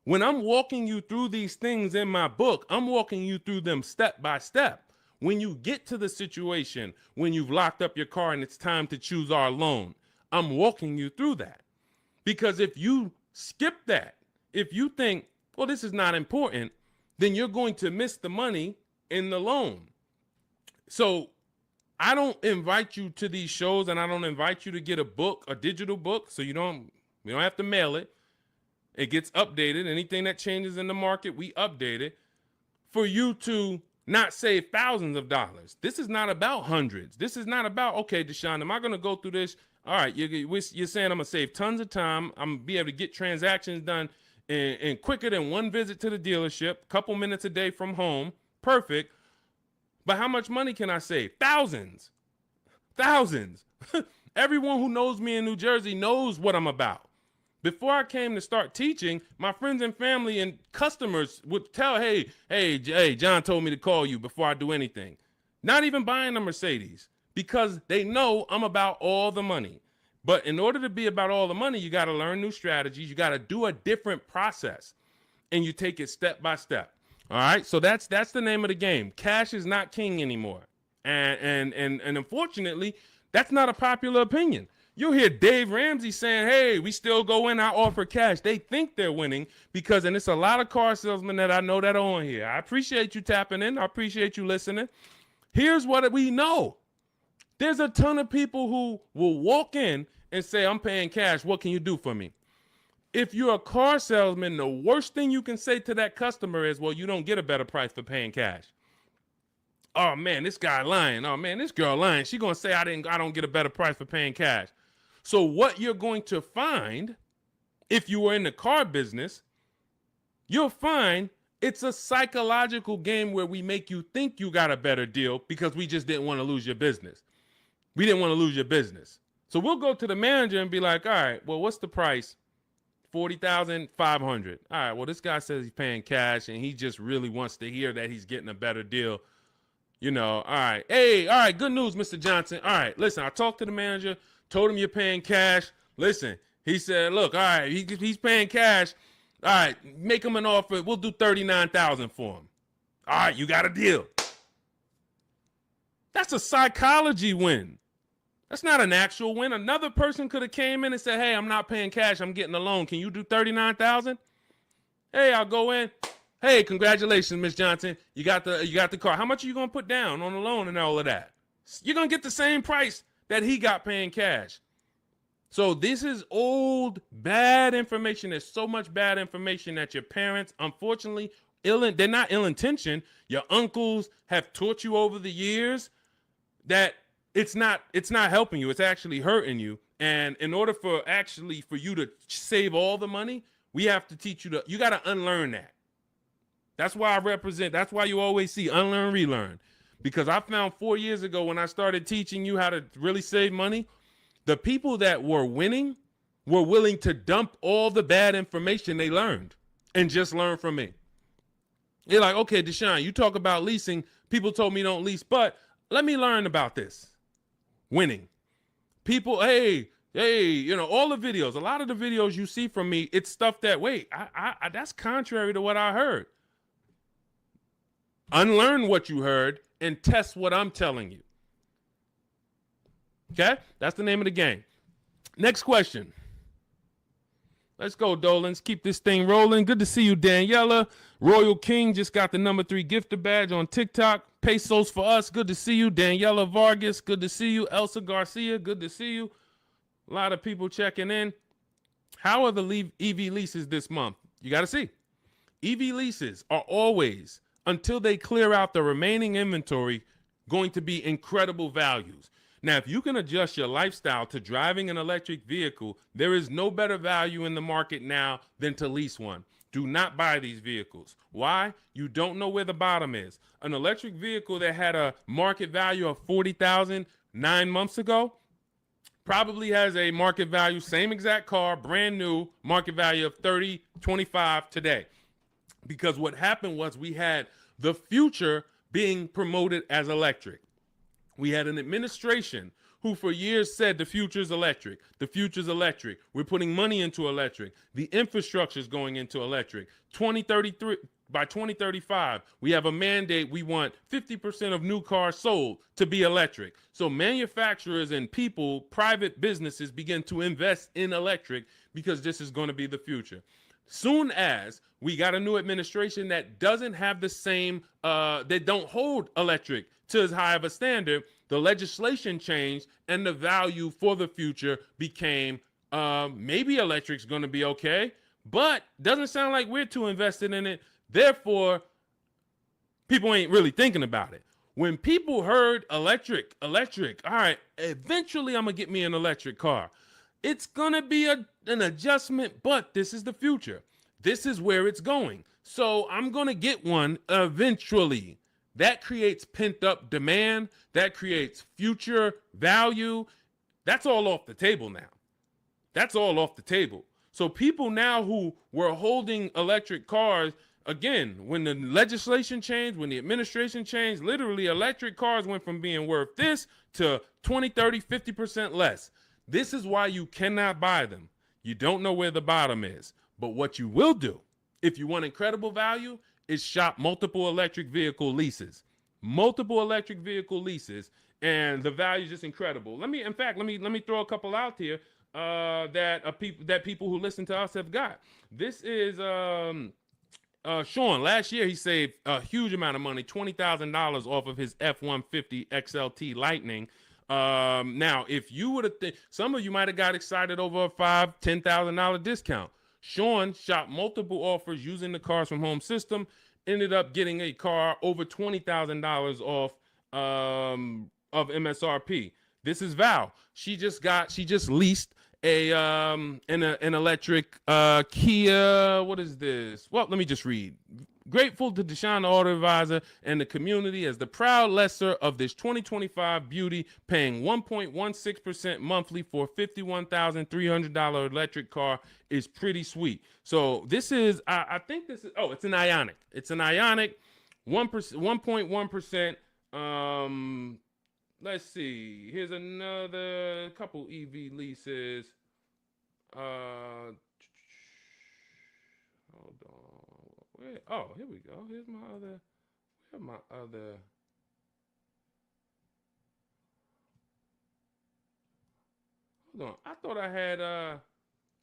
When I'm walking you through these things in my book, I'm walking you through them step by step. When you get to the situation, when you've locked up your car and it's time to choose our loan, I'm walking you through that. Because if you skip that, if you think, well, this is not important, then you're going to miss the money in the loan. So I don't invite you to these shows, and I don't invite you to get a book, a digital book, so we don't have to mail it. It gets updated. Anything that changes in the market, we update it for you to not save thousands of dollars. This is not about hundreds. This is not about, okay, Deshone, am I going to go through this? All right, you're saying I'm going to save tons of time. I'm going to be able to get transactions done in quicker than one visit to the dealership, couple minutes a day from home. Perfect. But how much money can I save? Thousands. Thousands. Everyone who knows me in New Jersey knows what I'm about. Before I came to start teaching, my friends and family and customers would tell, hey, John told me to call you before I do anything. Not even buying a Mercedes, because they know I'm about all the money. But in order to be about all the money, you got to learn new strategies. You got to do a different process, and you take it step by step. All right, so that's the name of the game. Cash is not king anymore, and unfortunately, that's not a popular opinion. You'll hear Dave Ramsey saying, hey, we still go in, I offer cash. They think they're winning because, and it's a lot of car salesmen that I know that are on here. I appreciate you tapping in. I appreciate you listening. Here's what we know. There's a ton of people who will walk in and say, I'm paying cash. What can you do for me? If you're a car salesman, the worst thing you can say to that customer is, well, you don't get a better price for paying cash. Oh man, this guy lying. Oh man, this girl lying. She gonna say I don't get a better price for paying cash. So what you're going to find, if you were in the car business, you'll find it's a psychological game where we make you think you got a better deal because we just didn't want to lose your business. We didn't want to lose your business. So we'll go to the manager and be like, all right, well, what's the price? $40,500. All right, well, this guy says he's paying cash and he just really wants to hear that he's getting a better deal. You know, all right. Hey, all right, good news, Mr. Johnson. All right, listen, I talked to the manager, told him you're paying cash. Listen, he said, look, all right, he's paying cash. All right, make him an offer. We'll do $39,000 for him. All right, you got a deal. That's a psychology win. That's not an actual win. Another person could have came in and said, hey, I'm not paying cash. I'm getting a loan. Can you do $39,000? Hey, I'll go in. Hey, congratulations, Miss Johnson. You got the car. How much are you going to put down on the loan and all of that? You're going to get the same price that he got paying cash. So this is old, bad information. There's so much bad information that your parents, unfortunately, they're not ill-intentioned. Your uncles have taught you over the years that it's not helping you. It's actually hurting you. And in order for you to save all the money, we have to teach you you got to unlearn that. That's why that's why you always see unlearn, relearn. Because I found 4 years ago when I started teaching you how to really save money, the people that were winning were willing to dump all the bad information they learned and just learn from me. You're like, okay, Deshone, you talk about leasing. People told me don't lease, but let me learn about this. Winning. People, hey, all the videos, a lot of the videos you see from me, it's stuff that, that's contrary to what I heard. Unlearn what you heard and test what I'm telling you. Okay? That's the name of the game. Next question. Let's go, Dolans. Keep this thing rolling. Good to see you, Daniela. Royal King just got the #3 gifter badge on TikTok. Pesos for us. Good to see you. Daniela Vargas. Good to see you. Elsa Garcia. Good to see you. A lot of people checking in. How are the EV leases this month? You got to see. EV leases are always, until they clear out the remaining inventory, going to be incredible values. Now, if you can adjust your lifestyle to driving an electric vehicle, there is no better value in the market now than to lease one. Do not buy these vehicles. Why? You don't know where the bottom is. An electric vehicle that had a market value of $40,000 9 months ago probably has a market value, same exact car, brand new, market value of $30, $25 today. Because what happened was we had the future being promoted as electric. We had an administration who for years said the future's electric. The future's electric. We're putting money into electric. The infrastructure is going into electric. 2033, by 2035, we have a mandate. We want 50% of new cars sold to be electric. So manufacturers and people, private businesses begin to invest in electric because this is going to be the future. Soon as we got a new administration that doesn't have the same, they don't hold electric to as high of a standard, the legislation changed and the value for the future became maybe electric's going to be okay, but doesn't sound like we're too invested in it. Therefore, people ain't really thinking about it. When people heard electric, all right, eventually I'm gonna get me an electric car. It's gonna be an adjustment, but this is the future. This is where it's going. So I'm gonna get one eventually. That creates pent up demand. That creates future value. That's all off the table now. That's all off the table. So people now who were holding electric cars, again, when the legislation changed, when the administration changed, literally electric cars went from being worth this to 20, 30, 50% less. This is why you cannot buy them. You don't know where the bottom is. But what you will do, if you want incredible value, is shop multiple electric vehicle leases. Multiple electric vehicle leases, and the value is just incredible. Let me throw a couple out here that people who listen to us have got. This is Sean. Last year he saved a huge amount of money, $20,000 off of his F-150 XLT Lightning. Now, if you would have, some of you might have got excited over a $5,000, $10,000 discount. Sean shopped multiple offers using the Cars from Home system, ended up getting a car over $20,000 off of MSRP. This is Val. She just leased an electric Kia. What is this? Well, let me just read. Grateful to Deshone the Auto Advisor and the community as the proud lessor of this 2025 beauty, paying 1.16% monthly for a $51,300 electric car is pretty sweet. So this is, I think this is, it's an Ioniq. It's an Ioniq, 1.1%. Let's see. Here's another couple EV leases. Hold on. Here we go. Here's my other. Hold on. I thought I had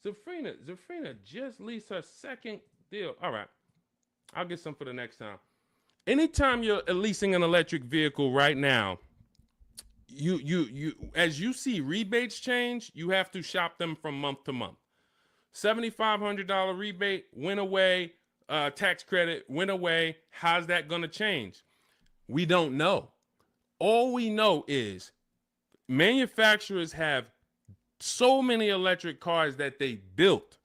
Zafrina. Zafrina just leased her second deal. All right. I'll get some for the next time. Anytime you're leasing an electric vehicle right now, you as you see rebates change, you have to shop them from month to month. $7,500 rebate went away. Tax credit went away. How's that going to change? We don't know. All we know is manufacturers have so many electric cars that they built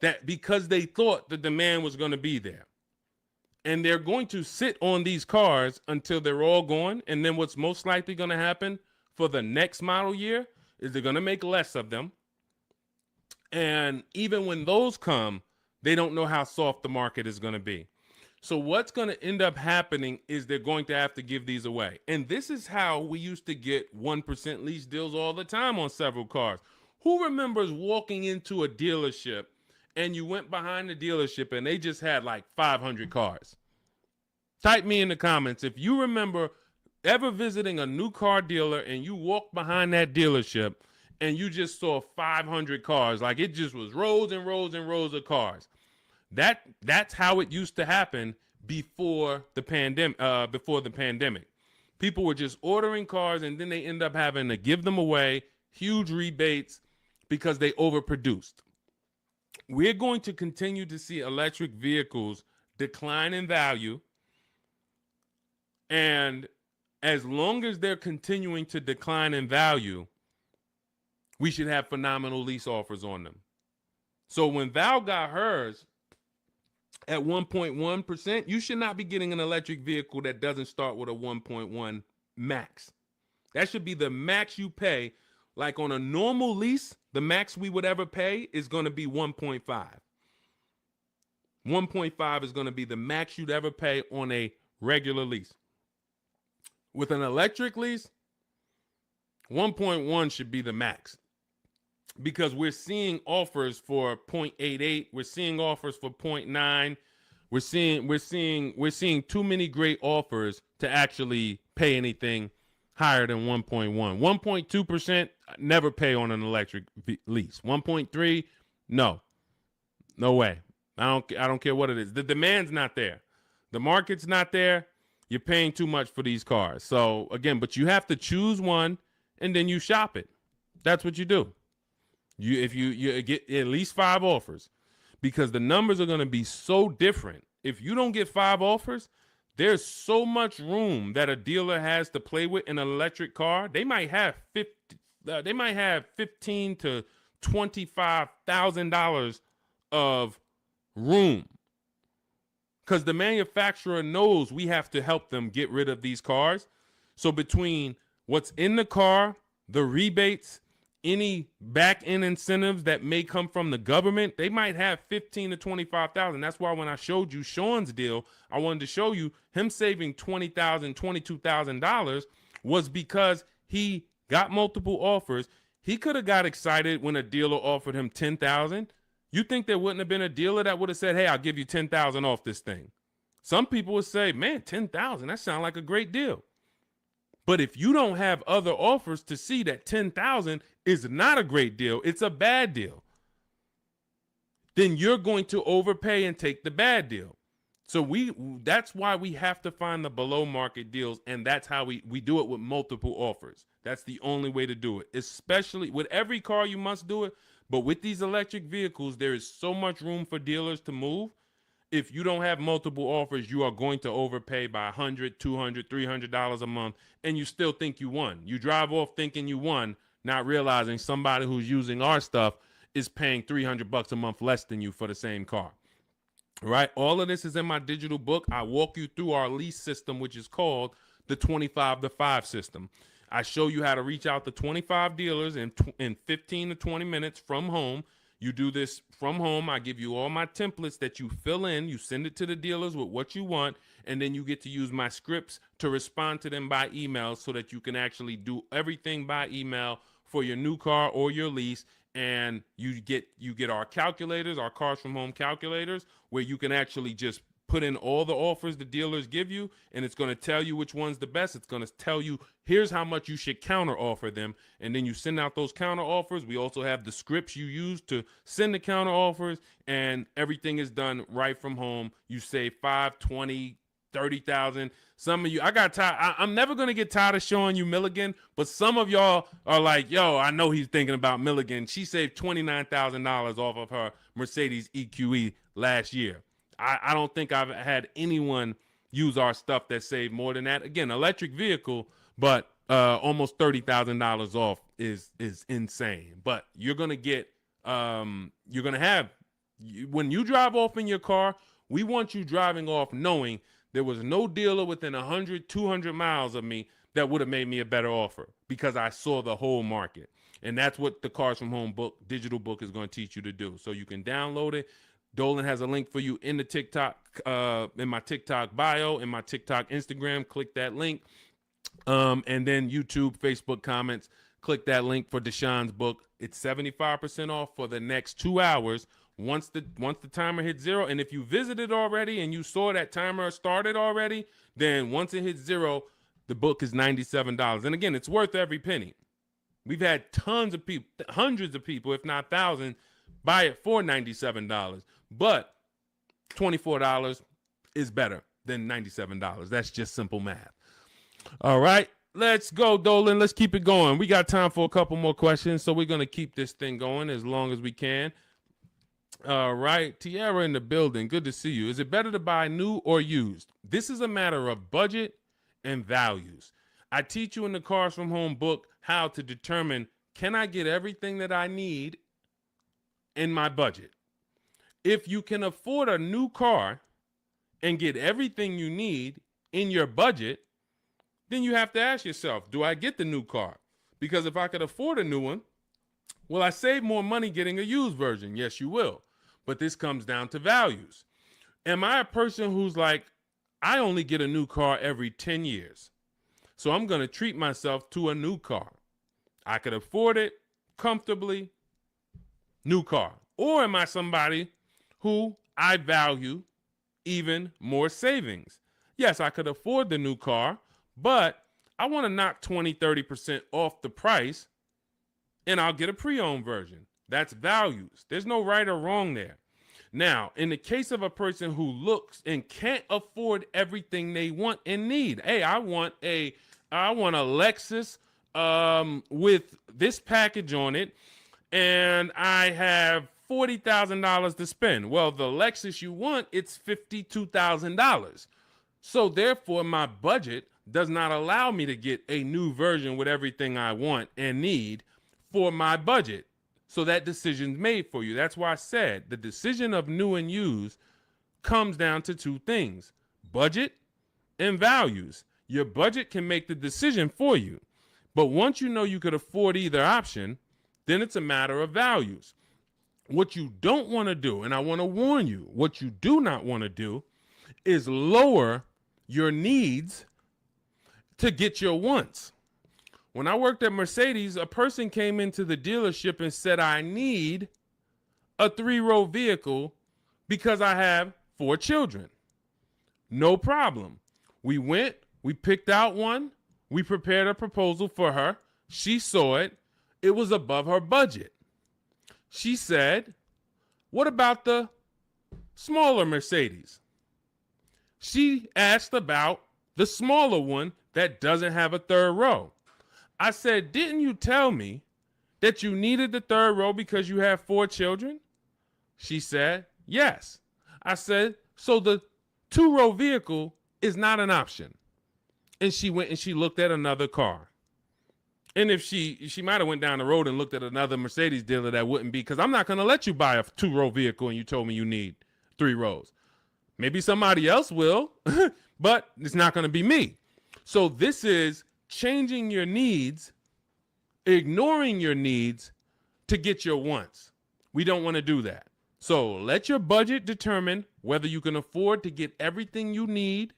that because they thought the demand was going to be there. And they're going to sit on these cars until they're all gone. And then what's most likely going to happen for the next model year is they're going to make less of them. And even when those come, they don't know how soft the market is going to be. So what's going to end up happening is they're going to have to give these away. And this is how we used to get 1% lease deals all the time on several cars. Who remembers walking into a dealership and you went behind the dealership and they just had like 500 cars? Type me in the comments if you remember ever visiting a new car dealer and you walked behind that dealership and you just saw 500 cars. Like it just was rows and rows and rows of cars. That's how it used to happen before the pandemic. People were just ordering cars and then they end up having to give them away, huge rebates because they overproduced. We're going to continue to see electric vehicles decline in value. And as long as they're continuing to decline in value, we should have phenomenal lease offers on them. So when Val got hers at 1.1%, you should not be getting an electric vehicle that doesn't start with a 1.1 max. That should be the max you pay. Like on a normal lease, the max we would ever pay is going to be 1.5. 1.5 is going to be the max you'd ever pay on a regular lease. With an electric lease, 1.1 should be the max. Because we're seeing offers for 0.88, we're seeing offers for 0.9. We're seeing too many great offers to actually pay anything higher than 1.1. 1.2%, never pay on an electric lease. 1.3, no way. I don't care what it is. The demand's not there. The market's not there. You're paying too much for these cars. So again, but you have to choose one and then you shop it. That's what you do. If you get at least 5 offers, because the numbers are going to be so different. If you don't get 5 offers, there's so much room that a dealer has to play with in an electric car. They might have 15 to $25,000 of room, because the manufacturer knows we have to help them get rid of these cars. So between what's in the car, the rebates, any back end incentives that may come from the government, they might have 15 to 25,000. That's why when I showed you Sean's deal, I wanted to show you him saving $20,000, $22,000 was because he got multiple offers. He could have got excited when a dealer offered him 10,000. You think there wouldn't have been a dealer that would have said, "Hey, I'll give you 10,000 off this thing"? Some people would say, "Man, 10,000, that sounds like a great deal." But if you don't have other offers to see that 10,000 is not a great deal, it's a bad deal, then you're going to overpay and take the bad deal. So that's why we have to find the below market deals, and that's how we do it with multiple offers. That's the only way to do it, especially with every car. You must do it, but with these electric vehicles, there is so much room for dealers to move. If you don't have multiple offers, you are going to overpay by $100, $200, $300 a month, and you still think you won. You drive off thinking you won, not realizing somebody who's using our stuff is paying $300 a month less than you for the same car. Right? All of this is in my digital book. I walk you through our lease system, which is called the 25 to 5 system. I show you how to reach out to 25 dealers in 15 to 20 minutes from home. You do this from home. I give you all my templates that you fill in. You send it to the dealers with what you want, and then you get to use my scripts to respond to them by email so that you can actually do everything by email for your new car or your lease. And you get our calculators, our Cars from Home calculators, where you can actually just put in all the offers the dealers give you, and it's going to tell you which one's the best. It's going to tell you, here's how much you should counter offer them. And then you send out those counter offers. We also have the scripts you use to send the counter offers, and everything is done right from home. You save 5, 20, 30,000. Some of you, I got tired. I'm never going to get tired of showing you Milligan, but some of y'all are like, yo, I know he's thinking about Milligan. She saved $29,000 off of her Mercedes EQE last year. I don't think I've had anyone use our stuff that saved more than that. Again, electric vehicle, but almost $30,000 off is insane. But you're gonna get, you're gonna have, when you drive off in your car, we want you driving off knowing there was no dealer within 100, 200 miles of me that would have made me a better offer, because I saw the whole market. And that's what the Cars from Home book, digital book, is going to teach you to do. So you can download it. Dolan has a link for you in the TikTok, in my TikTok bio, in my TikTok Instagram. Click that link. And then YouTube, Facebook comments, click that link for Deshaun's book. It's 75% off for the next 2 hours. Once the timer hits 0, and if you visited already and you saw that timer started already, then once it hits 0, the book is $97. And again, it's worth every penny. We've had tons of people, hundreds of people, if not thousands, buy it for $97. But $24 is better than $97. That's just simple math. All right, let's go, Dolan. Let's keep it going. We got time for a couple more questions, so we're going to keep this thing going as long as we can. All right, Tiara in the building. Good to see you. Is it better to buy new or used? This is a matter of budget and values. I teach you in the Cars from Home book how to determine, can I get everything that I need in my budget? If you can afford a new car and get everything you need in your budget, then you have to ask yourself, do I get the new car? Because if I could afford a new one, will I save more money getting a used version? Yes, you will. But this comes down to values. Am I a person who's like, I only get a new car every 10 years, so I'm going to treat myself to a new car? I could afford it comfortably, new car. Or am I somebody who I value even more savings? Yes, I could afford the new car, but I want to knock 20, 30% off the price, and I'll get a pre-owned version. That's values. There's no right or wrong there. Now, in the case of a person who looks and can't afford everything they want and need, hey, I want a Lexus with this package on it, and I have $40,000 to spend. Well, the Lexus you want, it's $52,000. So therefore, my budget does not allow me to get a new version with everything I want and need for my budget. So that decision's made for you. That's why I said the decision of new and used comes down to two things: budget and values. Your budget can make the decision for you. But once you know you could afford either option, then it's a matter of values. What you don't want to do, and I want to warn you, what you do not want to do is lower your needs to get your wants. When I worked at Mercedes, a person came into the dealership and said, I need a 3-row vehicle because I have 4 children. No problem. We went, we picked out one, we prepared a proposal for her. She saw it. It was above her budget. She said, what about the smaller Mercedes? She asked about the smaller one that doesn't have a 3rd row. I said, didn't you tell me that you needed the 3rd row because you have 4 children? She said, yes. I said, so the 2-row vehicle is not an option. And she went and she looked at another car. And if she might have went down the road and looked at another Mercedes dealer, that wouldn't be, because I'm not going to let you buy a 2-row vehicle and you told me you need 3 rows. Maybe somebody else will, but it's not going to be me. So this is changing your needs, ignoring your needs to get your wants. We don't want to do that. So let your budget determine whether you can afford to get everything you need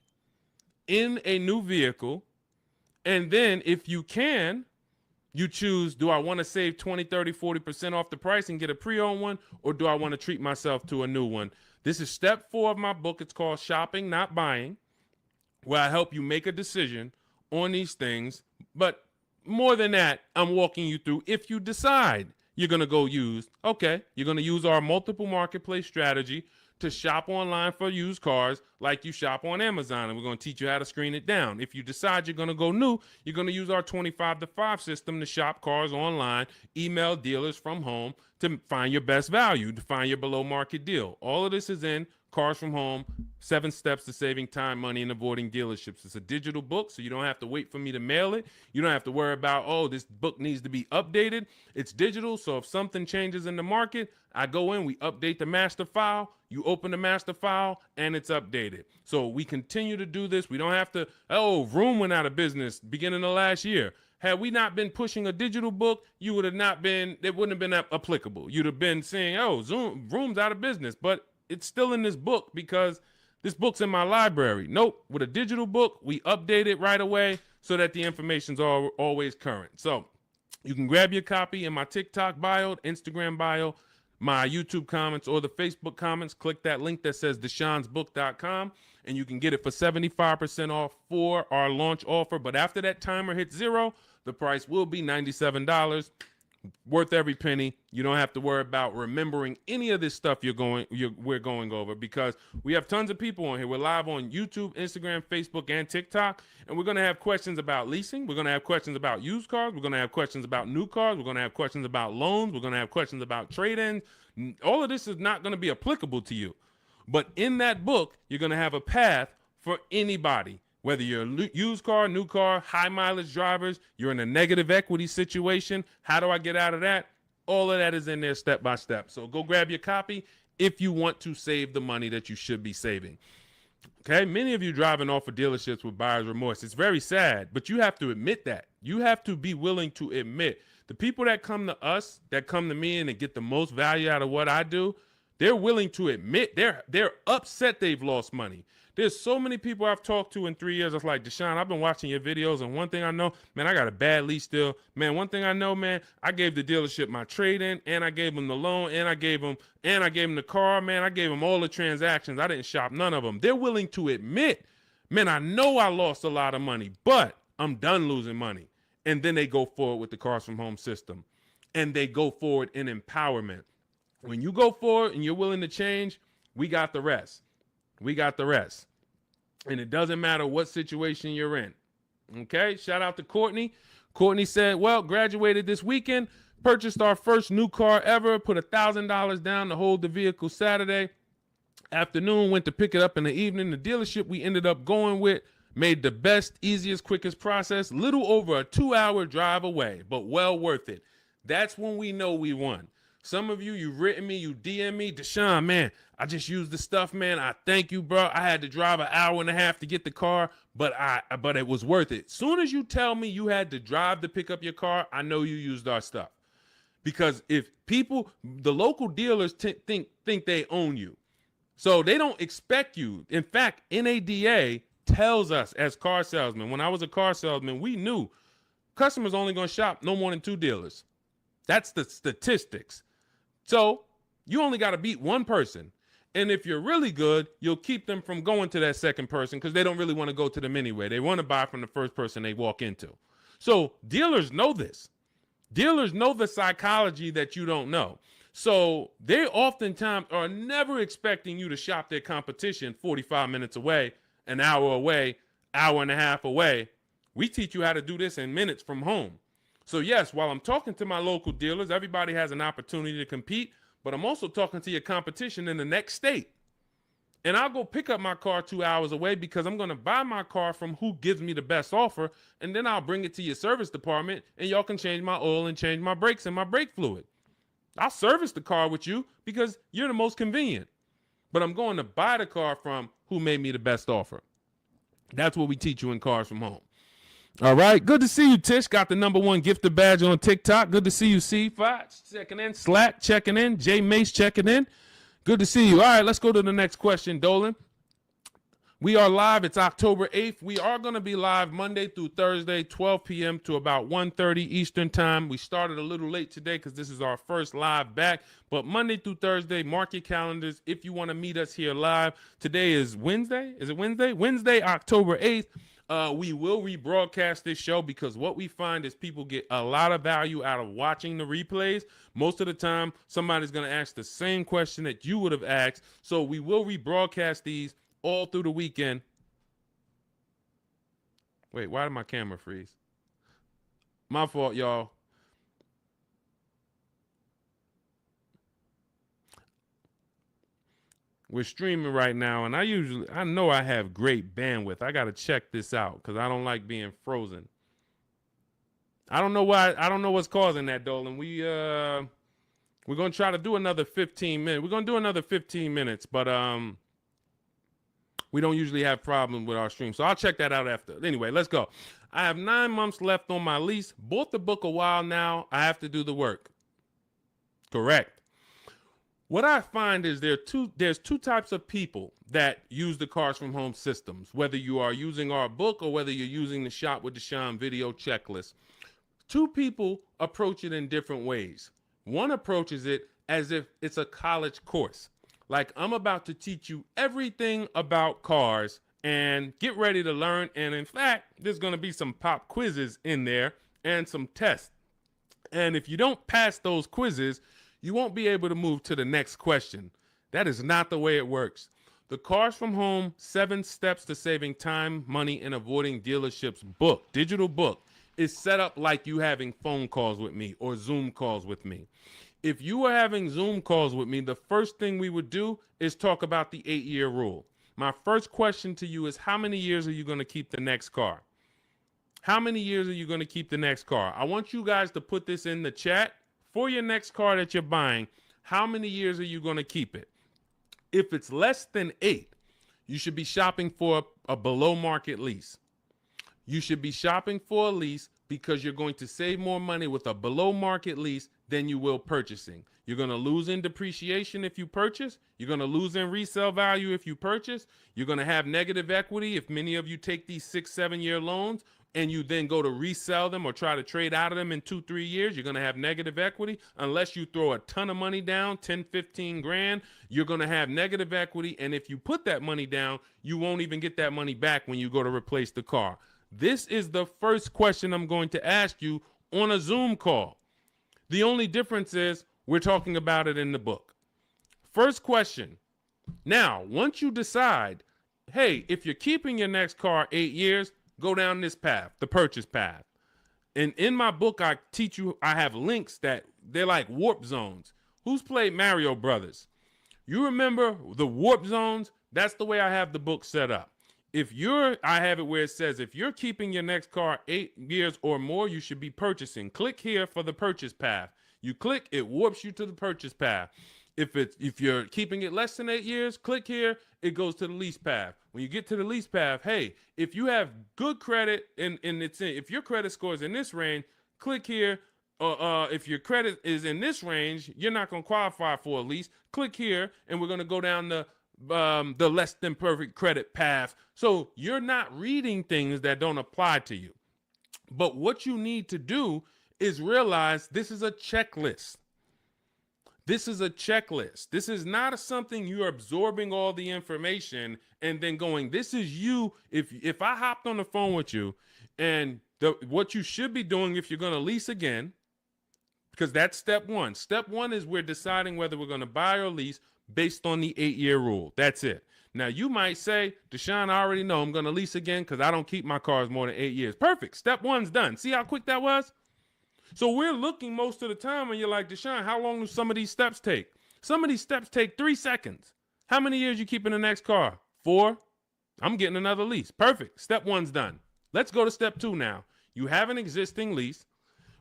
in a new vehicle. And then if you can, you choose, do I want to save 20, 30, 40% off the price and get a pre-owned one, or do I want to treat myself to a new one? This is step 4 of my book. It's called Shopping, Not Buying, where I help you make a decision on these things. But more than that, I'm walking you through, if you decide you're going to go used, okay, you're going to use our multiple marketplace strategy to shop online for used cars like you shop on Amazon, and we're going to teach you how to screen it down. If you decide you're going to go new, you're going to use our 25 to 5 system to shop cars online, email dealers from home to find your best value, to find your below market deal. All of this is in Cars from Home, 7 Steps to Saving Time, Money, and Avoiding Dealerships. It's a digital book, so you don't have to wait for me to mail it. You don't have to worry about, oh, this book needs to be updated. It's digital, so if something changes in the market, I go in, we update the master file, you open the master file, and it's updated. So we continue to do this. We don't have to, oh, Vroom went out of business beginning of last year. Had we not been pushing a digital book, you would have not been, it wouldn't have been applicable. You'd have been saying, oh, Vroom's out of business, but it's still in this book because this book's in my library. Nope, with a digital book, we update it right away so that the information's always current. So you can grab your copy in my TikTok bio, Instagram bio, my YouTube comments, or the Facebook comments. Click that link that says deshonsbook.com, and you can get it for 75% off for our launch offer. But after that timer hits 0, the price will be $97. Worth every penny. You don't have to worry about remembering any of this stuff we're going over, because we have tons of people on here. We're live on YouTube, Instagram, Facebook, and TikTok, and we're going to have questions about leasing. We're going to have questions about used cars. We're going to have questions about new cars. We're going to have questions about loans. We're going to have questions about trade-ins. All of this is not going to be applicable to you, but in that book, you're going to have a path for anybody. Whether you're a used car, new car, high mileage drivers, you're in a negative equity situation, how do I get out of that? All of that is in there step by step. So go grab your copy if you want to save the money that you should be saving. Okay, many of you driving off of dealerships with buyer's remorse. It's very sad, but you have to admit that. You have to be willing to admit the people that come to us, that come to me and they get the most value out of what I do, they're willing to admit they're upset they've lost money. There's so many people I've talked to in 3 years. It's like, Deshone, I've been watching your videos, and one thing I know, man, I got a bad lease deal. Man, one thing I know, man, I gave the dealership my trade-in, and I gave them the loan, and I gave them the car, man. I gave them all the transactions. I didn't shop none of them. They're willing to admit, man, I know I lost a lot of money, but I'm done losing money. And then they go forward with the Cars from Home system, and they go forward in empowerment. When you go forward and you're willing to change, we got the rest. We got the rest. And it doesn't matter what situation you're in. Okay? Shout out to Courtney. Courtney said, well, graduated this weekend. Purchased our first new car ever, put $1,000 down to hold the vehicle Saturday afternoon, went to pick it up in the evening. The dealership we ended up going with made the best, easiest, quickest process, little over a 2-hour drive away, but well worth it. That's when we know we won. Some of you, you've written me, you DM me, Deshone, man, I just used the stuff, man. I thank you, bro. I had to drive an hour and a half to get the car, but it was worth it. Soon as you tell me you had to drive to pick up your car, I know you used our stuff. Because if people, the local dealers think they own you. So they don't expect you. In fact, NADA tells us as car salesmen, when I was a car salesman, we knew customers only going to shop no more than 2 dealers. That's the statistics. So you only got to beat one person. And if you're really good, you'll keep them from going to that second person because they don't really want to go to them anyway. They want to buy from the first person they walk into. So dealers know this. Dealers know the psychology that you don't know. So they oftentimes are never expecting you to shop their competition 45 minutes away, an hour away, hour and a half away. We teach you how to do this in minutes from home. So yes, while I'm talking to my local dealers, everybody has an opportunity to compete, but I'm also talking to your competition in the next state. And I'll go pick up my car 2 hours away because I'm going to buy my car from who gives me the best offer, and then I'll bring it to your service department, and y'all can change my oil and change my brakes and my brake fluid. I'll service the car with you because you're the most convenient. But I'm going to buy the car from who made me the best offer. That's what we teach you in Cars from Home. All right. Good to see you, Tish. Got the #1 gifted badge on TikTok. Good to see you, C5 checking in. Slack checking in. J Mace checking in. Good to see you. All right, let's go to the next question, Dolan. We are live. It's October 8th. We are going to be live Monday through Thursday, 12 p.m. to about 1:30 Eastern time. We started a little late today because this is our first live back. But Monday through Thursday, mark your calendars if you want to meet us here live. Today is Wednesday. Is it Wednesday? Wednesday, October 8th. We will rebroadcast this show because what we find is people get a lot of value out of watching the replays. Most of the time, somebody's going to ask the same question that you would have asked. So we will rebroadcast these all through the weekend. Wait, why did my camera freeze? My fault, y'all. We're streaming right now, and I know I have great bandwidth. I got to check this out because I don't like being frozen. I don't know why. I don't know what's causing that, Dolan. We're going to try to do another 15 minutes. We're going to do another 15 minutes, but we don't usually have problems with our stream. So I'll check that out after. Anyway, let's go. I have 9 months left on my lease. Bought the book a while now. I have to do the work. Correct. What I find is there's two types of people that use the Cars from Home systems, whether you are using our book or whether you're using the Shop with Deshone video checklist. 2 people approach it in different ways. One approaches it as if it's a college course. Like, I'm about to teach you everything about cars and get ready to learn. And in fact, there's going to be some pop quizzes in there and some tests. And if you don't pass those quizzes, you won't be able to move to the next question. That is not the way it works. The Cars from Home 7 Steps to Saving Time, Money, and Avoiding Dealerships book, digital book, is set up like you having phone calls with me or Zoom calls with me. If you were having Zoom calls with me, the first thing we would do is talk about the 8-year rule. My first question to you is, how many years are you going to keep the next car? How many years are you going to keep the next car? I want you guys to put this in the chat. For your next car that you're buying, how many years are you going to keep it? If it's less than 8, you should be shopping for a below market lease. You should be shopping for a lease because you're going to save more money with a below market lease than you will purchasing. You're going to lose in depreciation if you purchase. You're going to lose in resale value if you purchase. You're going to have negative equity if many of you take these 6-7 year loans and you then go to resell them or try to trade out of them in 2-3 years. You're going to have negative equity. Unless you throw a ton of money down, 10, 15 grand, you're going to have negative equity. And if you put that money down, you won't even get that money back when you go to replace the car. This is the first question I'm going to ask you on a Zoom call. The only difference is we're talking about it in the book. First question. Now, once you decide, hey, if you're keeping your next car 8 years, go down this path, the purchase path. And in my book, I teach you, I have links that they're like warp zones. Who's played Mario Brothers? You remember the warp zones? That's the way I have the book set up. I have it where it says, if you're keeping your next car 8 years or more, you should be purchasing. Click here for the purchase path. You click, it warps you to the purchase path. If you're keeping it less than 8 years, click here, it goes to the lease path. When you get to the lease path, hey, if you have good credit if your credit score is in this range, click here. If your credit is in this range, you're not going to qualify for a lease. Click here, and we're going to go down the less than perfect credit path. So you're not reading things that don't apply to you. But what you need to do is realize this is a checklist. This is a checklist. This is not something you're absorbing all the information and then going, this is you. If I hopped on the phone with you, and what you should be doing if you're going to lease again, because that's step one. Step one is we're deciding whether we're going to buy or lease based on the 8-year rule. That's it. Now, you might say, Deshone, I already know I'm going to lease again because I don't keep my cars more than 8 years. Perfect. Step one's done. See how quick that was? So we're looking most of the time and you're like, Deshone, how long do some of these steps take? Some of these steps take 3 seconds. How many years you keep in the next car? 4? I'm getting another lease. Perfect. Step one's done. Let's go to step 2 now. You have an existing lease.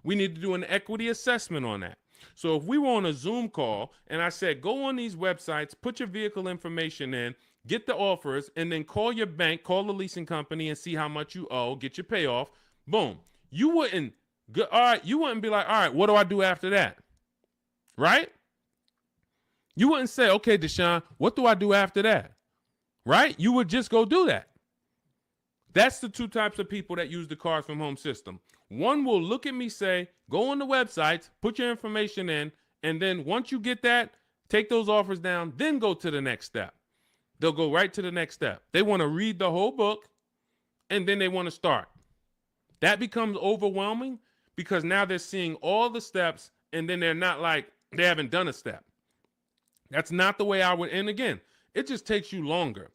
We need to do an equity assessment on that. So if we were on a Zoom call and I said, go on these websites, put your vehicle information in, get the offers, and then call your bank, call the leasing company and see how much you owe, get your payoff. Boom. You wouldn't be like, all right, what do I do after that? Right? You wouldn't say, okay, Deshone, what do I do after that? Right? You would just go do that. That's the 2 types of people that use the Cars from Home system. One will look at me, say, go on the websites, put your information in, and then once you get that, take those offers down, then go to the next step. They'll go right to the next step. They want to read the whole book, and then they want to start. That becomes overwhelming because now they're seeing all the steps, and then they're not like, they haven't done a step. That's not the way I would, and again, it just takes you longer.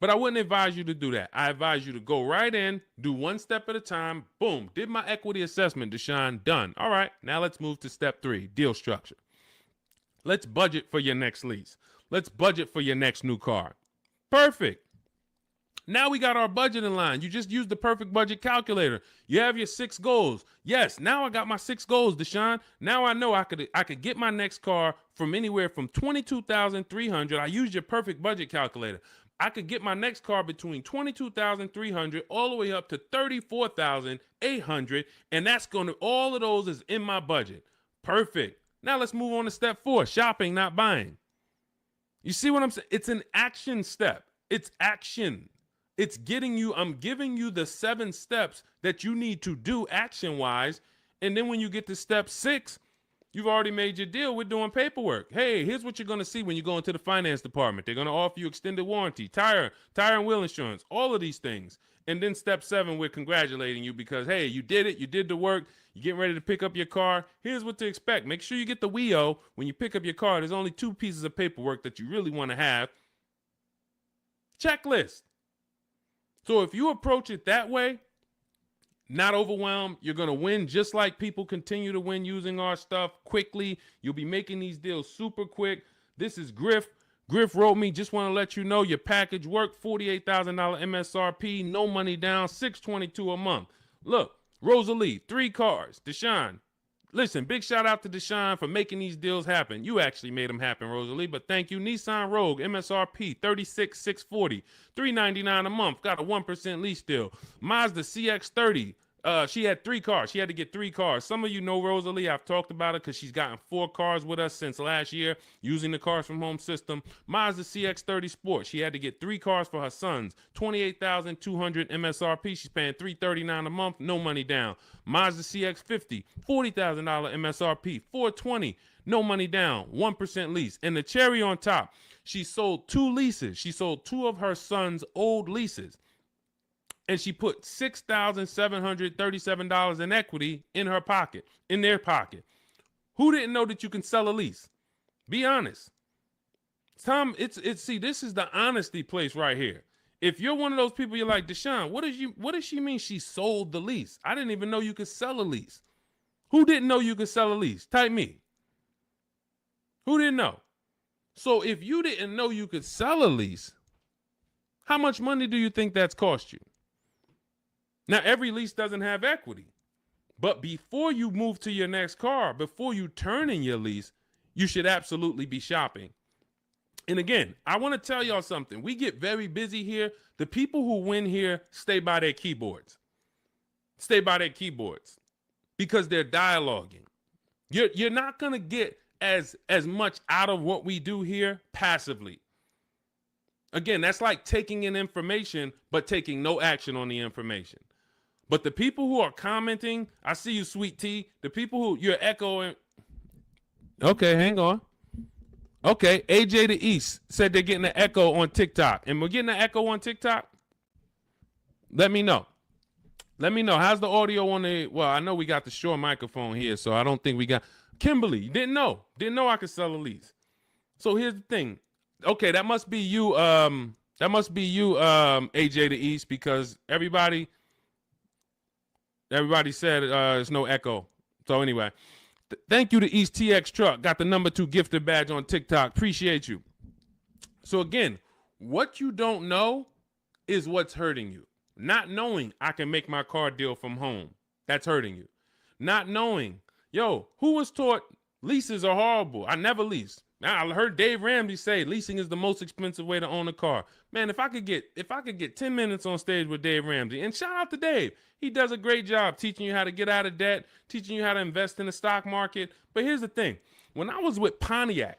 But I wouldn't advise you to do that. I advise you to go right in, do 1 step at a time. Boom, did my equity assessment, Deshone, done. All right, now let's move to step 3, deal structure. Let's budget for your next lease. Let's budget for your next new car. Perfect. Now we got our budget in line. You just used the perfect budget calculator. You have your 6 goals. Yes, now I got my 6 goals, Deshone. Now I know I could get my next car from anywhere from $22,300. I used your perfect budget calculator. I could get my next car between $22,300 all the way up to $34,800, and that's all of those is in my budget. Perfect. Now let's move on to step 4, shopping, not buying. You see what I'm saying? It's an action step. It's action. It's I'm giving you the 7 steps that you need to do action-wise, and then when you get to step 6, you've already made your deal. We're doing paperwork. Hey, here's what you're going to see when you go into the finance department. They're going to offer you extended warranty, tire and wheel insurance, all of these things. And then step 7, we're congratulating you because, hey, you did it. You did the work. You're getting ready to pick up your car. Here's what to expect. Make sure you get the WIO when you pick up your car. There's only 2 pieces of paperwork that you really want to have. Checklist. So if you approach it that way, not overwhelmed, you're going to win just like people continue to win using our stuff quickly. You'll be making these deals super quick. This is Griff. Griff wrote me, just want to let you know your package worked, $48,000 MSRP, no money down, $622 a month. Look, Rosalie, 3 cars. Deshone, listen, big shout out to Deshone for making these deals happen. You actually made them happen, Rosalie, but thank you. Nissan Rogue, MSRP, $36,640, $399 a month, got a 1% lease deal. Mazda CX-30, she had 3 cars. She had to get 3 cars. Some of you know Rosalie. I've talked about it because she's gotten 4 cars with us since last year using the Cars from Home system. Mazda CX-30 Sport. She had to get 3 cars for her sons. $28,200 MSRP. She's paying $339 a month. No money down. Mazda CX-50. $40,000 MSRP. $420. No money down. 1% lease. And the cherry on top, she sold 2 leases. She sold 2 of her sons' old leases. And she put $6,737 in equity in her pocket, in their pocket. Who didn't know that you can sell a lease? Be honest. Tom, see, this is the honesty place right here. If you're one of those people, you're like, Deshone, what does she mean she sold the lease? I didn't even know you could sell a lease. Who didn't know you could sell a lease? Type me. Who didn't know? So if you didn't know you could sell a lease, how much money do you think that's cost you? Now, every lease doesn't have equity. But before you move to your next car, before you turn in your lease, you should absolutely be shopping. And again, I want to tell y'all something. We get very busy here. The people who win here stay by their keyboards. Stay by their keyboards because they're dialoguing. You're not going to get as much out of what we do here passively. Again, that's like taking in information, but taking no action on the information. But the people who are commenting, I see you, Sweet Tea. The people who you're echoing. Okay, hang on. Okay, AJ the East said they're getting an echo on TikTok. And we're getting an echo on TikTok? Let me know. Let me know. How's the audio on the, well, I know we got the Shure microphone here, so I don't think we got, Kimberly, didn't know I could sell a lease. So here's the thing. Okay, that must be you, AJ the East, because everybody said there's no echo. So anyway, thank you to East TX Truck. Got the #2 gifted badge on TikTok. Appreciate you. So again, what you don't know is what's hurting you. Not knowing I can make my car deal from home. That's hurting you. Not knowing, who was taught leases are horrible? I never leased. Now, I heard Dave Ramsey say leasing is the most expensive way to own a car. Man, if I could get 10 minutes on stage with Dave Ramsey, and shout out to Dave. He does a great job teaching you how to get out of debt, teaching you how to invest in the stock market. But here's the thing. When I was with Pontiac,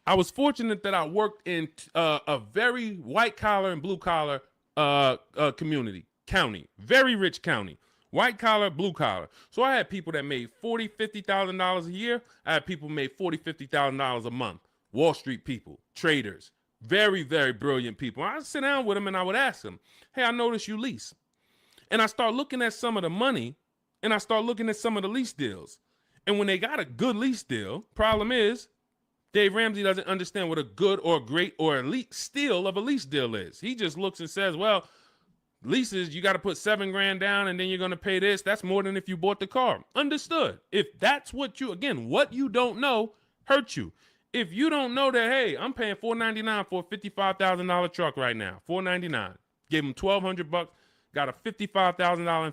I was fortunate that I worked in a very white collar and blue collar county, very rich county. White collar, blue collar. So I had people that made $40,000, $50,000 a year. I had people who made $40,000, $50,000 a month. Wall Street people, traders, very, very brilliant people. I'd sit down with them and I would ask them, hey, I noticed you lease. And I start looking at some of the money and I start looking at some of the lease deals. And when they got a good lease deal, problem is Dave Ramsey doesn't understand what a good or great or elite steal of a lease deal is. He just looks and says, well, leases, you got to put $7,000 down and then you're going to pay this. That's more than if you bought the car. Understood. If that's what what you don't know hurts you. If you don't know that, hey, I'm paying $499 for a $55,000 truck right now, $499. Gave him $1,200, got a $55,000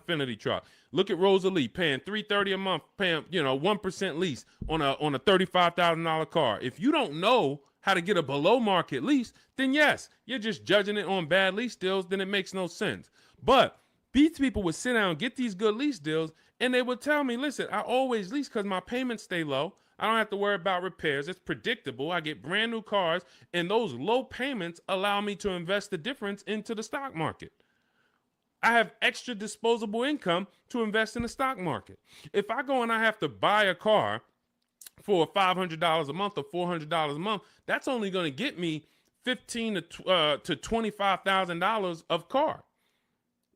Infiniti truck. Look at Rosalie paying $330 a month, paying 1% lease on a $35,000 car. If you don't know how to get a below market lease, then yes, you're just judging it on bad lease deals, then it makes no sense. But these people would sit down and get these good lease deals, and they would tell me, listen, I always lease because my payments stay low. I don't have to worry about repairs. It's predictable. I get brand new cars, and those low payments allow me to invest the difference into the stock market. I have extra disposable income to invest in the stock market. If I go and I have to buy a car for $500 a month or $400 a month, that's only going to get me $15,000 to $25,000 of car.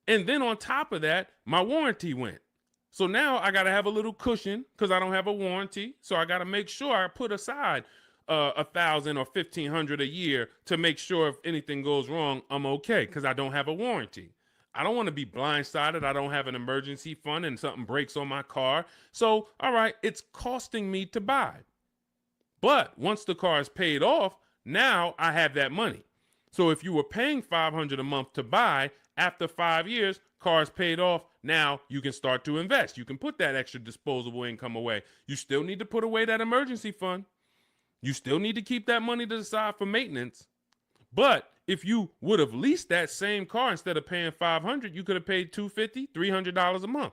And then on top of that, my warranty went. So now I got to have a little cushion because I don't have a warranty. So I got to make sure I put aside $1,000 or $1,500 a year to make sure if anything goes wrong, I'm okay because I don't have a warranty. I don't want to be blindsided. I don't have an emergency fund and something breaks on my car. So, all right, it's costing me to buy. But once the car is paid off, now I have that money. So if you were paying $500 a month to buy, after 5 years, car is paid off. Now you can start to invest. You can put that extra disposable income away. You still need to put away that emergency fund. You still need to keep that money to the side for maintenance. But if you would have leased that same car instead of paying $500, you could have paid $250, $300 a month.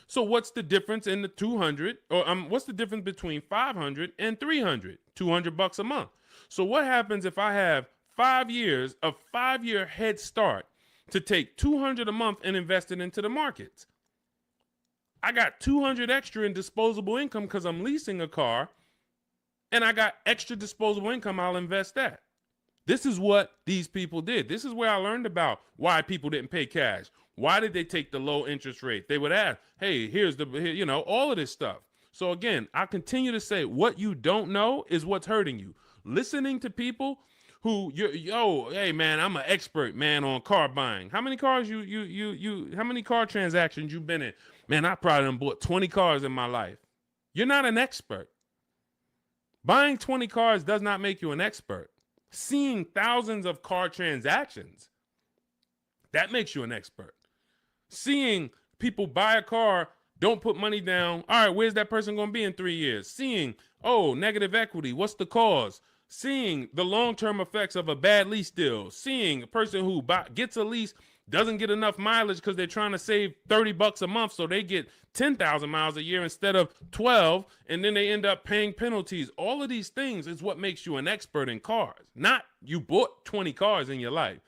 So what's the difference in the 200 or what's the difference between 500 and 300? $200 a month. So what happens if I have 5 years of 5-year head start to take $200 a month and invest it into the markets? I got $200 extra in disposable income because I'm leasing a car, and I got extra disposable income. I'll invest that. This is what these people did. This is where I learned about why people didn't pay cash. Why did they take the low interest rate? They would ask, hey, here's all of this stuff. So again, I continue to say what you don't know is what's hurting you. Listening to people who hey man, I'm an expert, man, on car buying. How many cars how many car transactions you been in? Man, I probably done bought 20 cars in my life. You're not an expert. Buying 20 cars does not make you an expert. Seeing thousands of car transactions, that makes you an expert. Seeing people buy a car, don't put money down. All right, where's that person going to be in 3 years? Seeing, oh, negative equity. What's the cause? Seeing the long-term effects of a bad lease deal. Seeing a person who gets a lease, doesn't get enough mileage because they're trying to save $30 a month, so they get 10,000 miles a year instead of 12, and then they end up paying penalties. All of these things is what makes you an expert in cars, not you bought 20 cars in your life.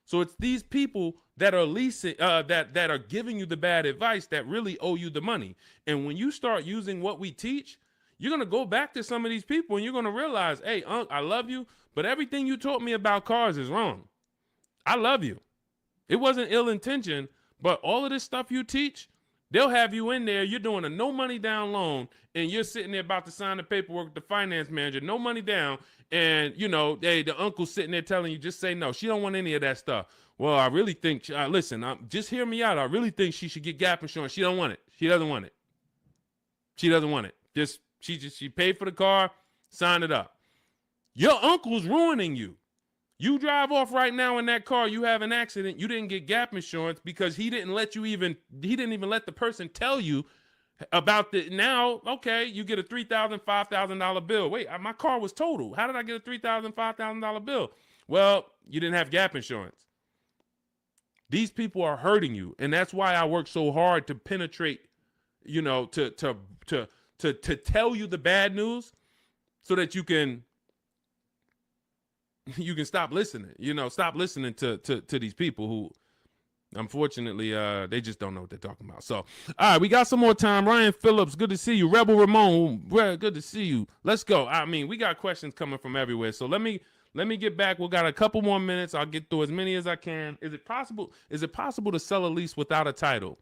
So it's these people that are leasing, that are giving you the bad advice that really owe you the money. And when you start using what we teach, you're going to go back to some of these people and you're going to realize, hey, Unc, I love you, but everything you taught me about cars is wrong. I love you. It wasn't ill intention, but all of this stuff you teach, they'll have you in there. You're doing a no money down loan and you're sitting there about to sign the paperwork with the finance manager, no money down. And, you know, the uncle's sitting there telling you, just say no. She don't want any of that stuff. Well, I really think, listen, just hear me out. I really think she should get gap insurance. She don't want it. She doesn't want it. She doesn't want it. She paid for the car, signed it up. Your uncle's ruining you. You drive off right now in that car, you have an accident, you didn't get gap insurance because he didn't even let the person tell you about now, okay, you get a $3,000, $5,000 bill. Wait, my car was totaled. How did I get a $3,000, $5,000 bill? Well, you didn't have gap insurance. These people are hurting you, and that's why I work so hard to penetrate, you know, to tell you the bad news so that you can stop listening, stop listening to these people who, unfortunately, they just don't know what they're talking about. So, all right, we got some more time. Ryan Phillips, good to see you. Rebel Ramon, good to see you. Let's go. I mean, we got questions coming from everywhere. So let me get back. We got a couple more minutes. I'll get through as many as I can. Is it possible to sell a lease without a title?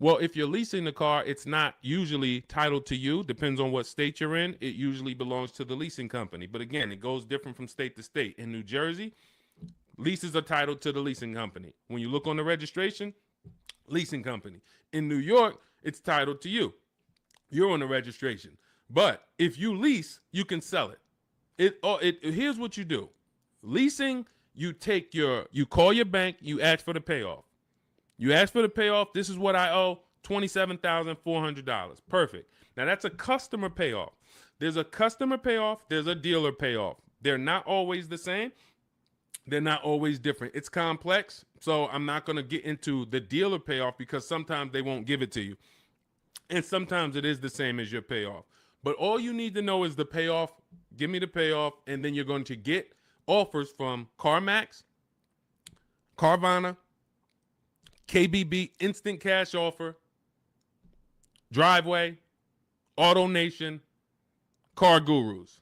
Well, if you're leasing the car, it's not usually titled to you. Depends on what state you're in. It usually belongs to the leasing company. But again, it goes different from state to state. In New Jersey, leases are titled to the leasing company. When you look on the registration, leasing company. In New York, it's titled to you. You're on the registration. But if you lease, you can sell it. Here's what you do. Leasing, you call your bank, you ask for the payoff. You ask for the payoff. This is what I owe, $27,400. Perfect. Now, that's a customer payoff. There's a customer payoff. There's a dealer payoff. They're not always the same. They're not always different. It's complex, so I'm not going to get into the dealer payoff because sometimes they won't give it to you. And sometimes it is the same as your payoff. But all you need to know is the payoff. Give me the payoff, and then you're going to get offers from CarMax, Carvana, KBB, Instant Cash Offer, Driveway, AutoNation, Car Gurus.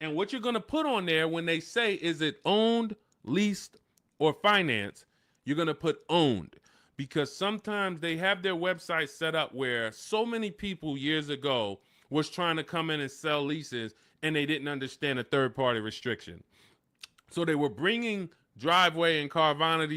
And what you're going to put on there when they say, is it owned, leased, or financed, you're going to put owned. Because sometimes they have their website set up where so many people years ago was trying to come in and sell leases and they didn't understand a third-party restriction. So they were bringing Driveway and Carvana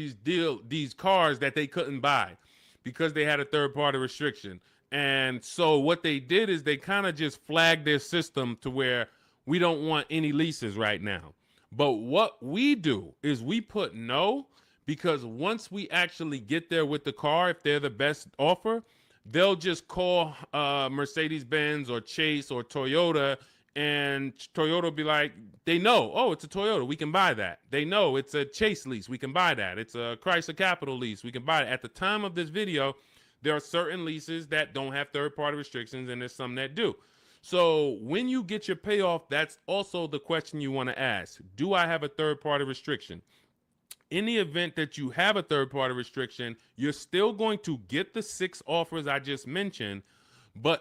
these cars that they couldn't buy because they had a third-party restriction. And so what they did is they kind of just flagged their system to where we don't want any leases right now. But what we do is we put no, because once we actually get there with the car, if they're the best offer, they'll just call Mercedes-Benz or Chase or Toyota, and Toyota will be like, they know, oh, it's a Toyota, we can buy that. They know it's a Chase lease, we can buy that. It's a Chrysler Capital lease, we can buy it. At the time of this video, there are certain leases that don't have third-party restrictions, and there's some that do. So when you get your payoff, that's also the question you want to ask. Do I have a third-party restriction? In the event that you have a third-party restriction, you're still going to get the 6 offers I just mentioned,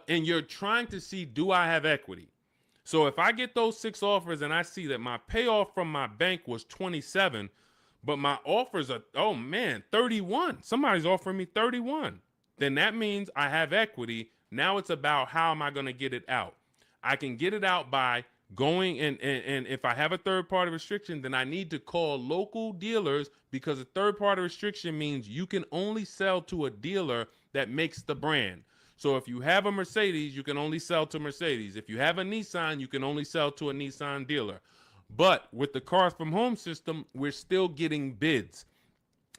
and you're trying to see, do I have equity? So if I get those 6 offers and I see that my payoff from my bank was 27, but my offers are, 31. Somebody's offering me 31. Then that means I have equity. Now it's about how am I going to get it out? I can get it out by going and if I have a third party restriction, then I need to call local dealers, because a third party restriction means you can only sell to a dealer that makes the brand. So if you have a Mercedes, you can only sell to Mercedes. If you have a Nissan, you can only sell to a Nissan dealer. But with the Cars from Home system, we're still getting bids.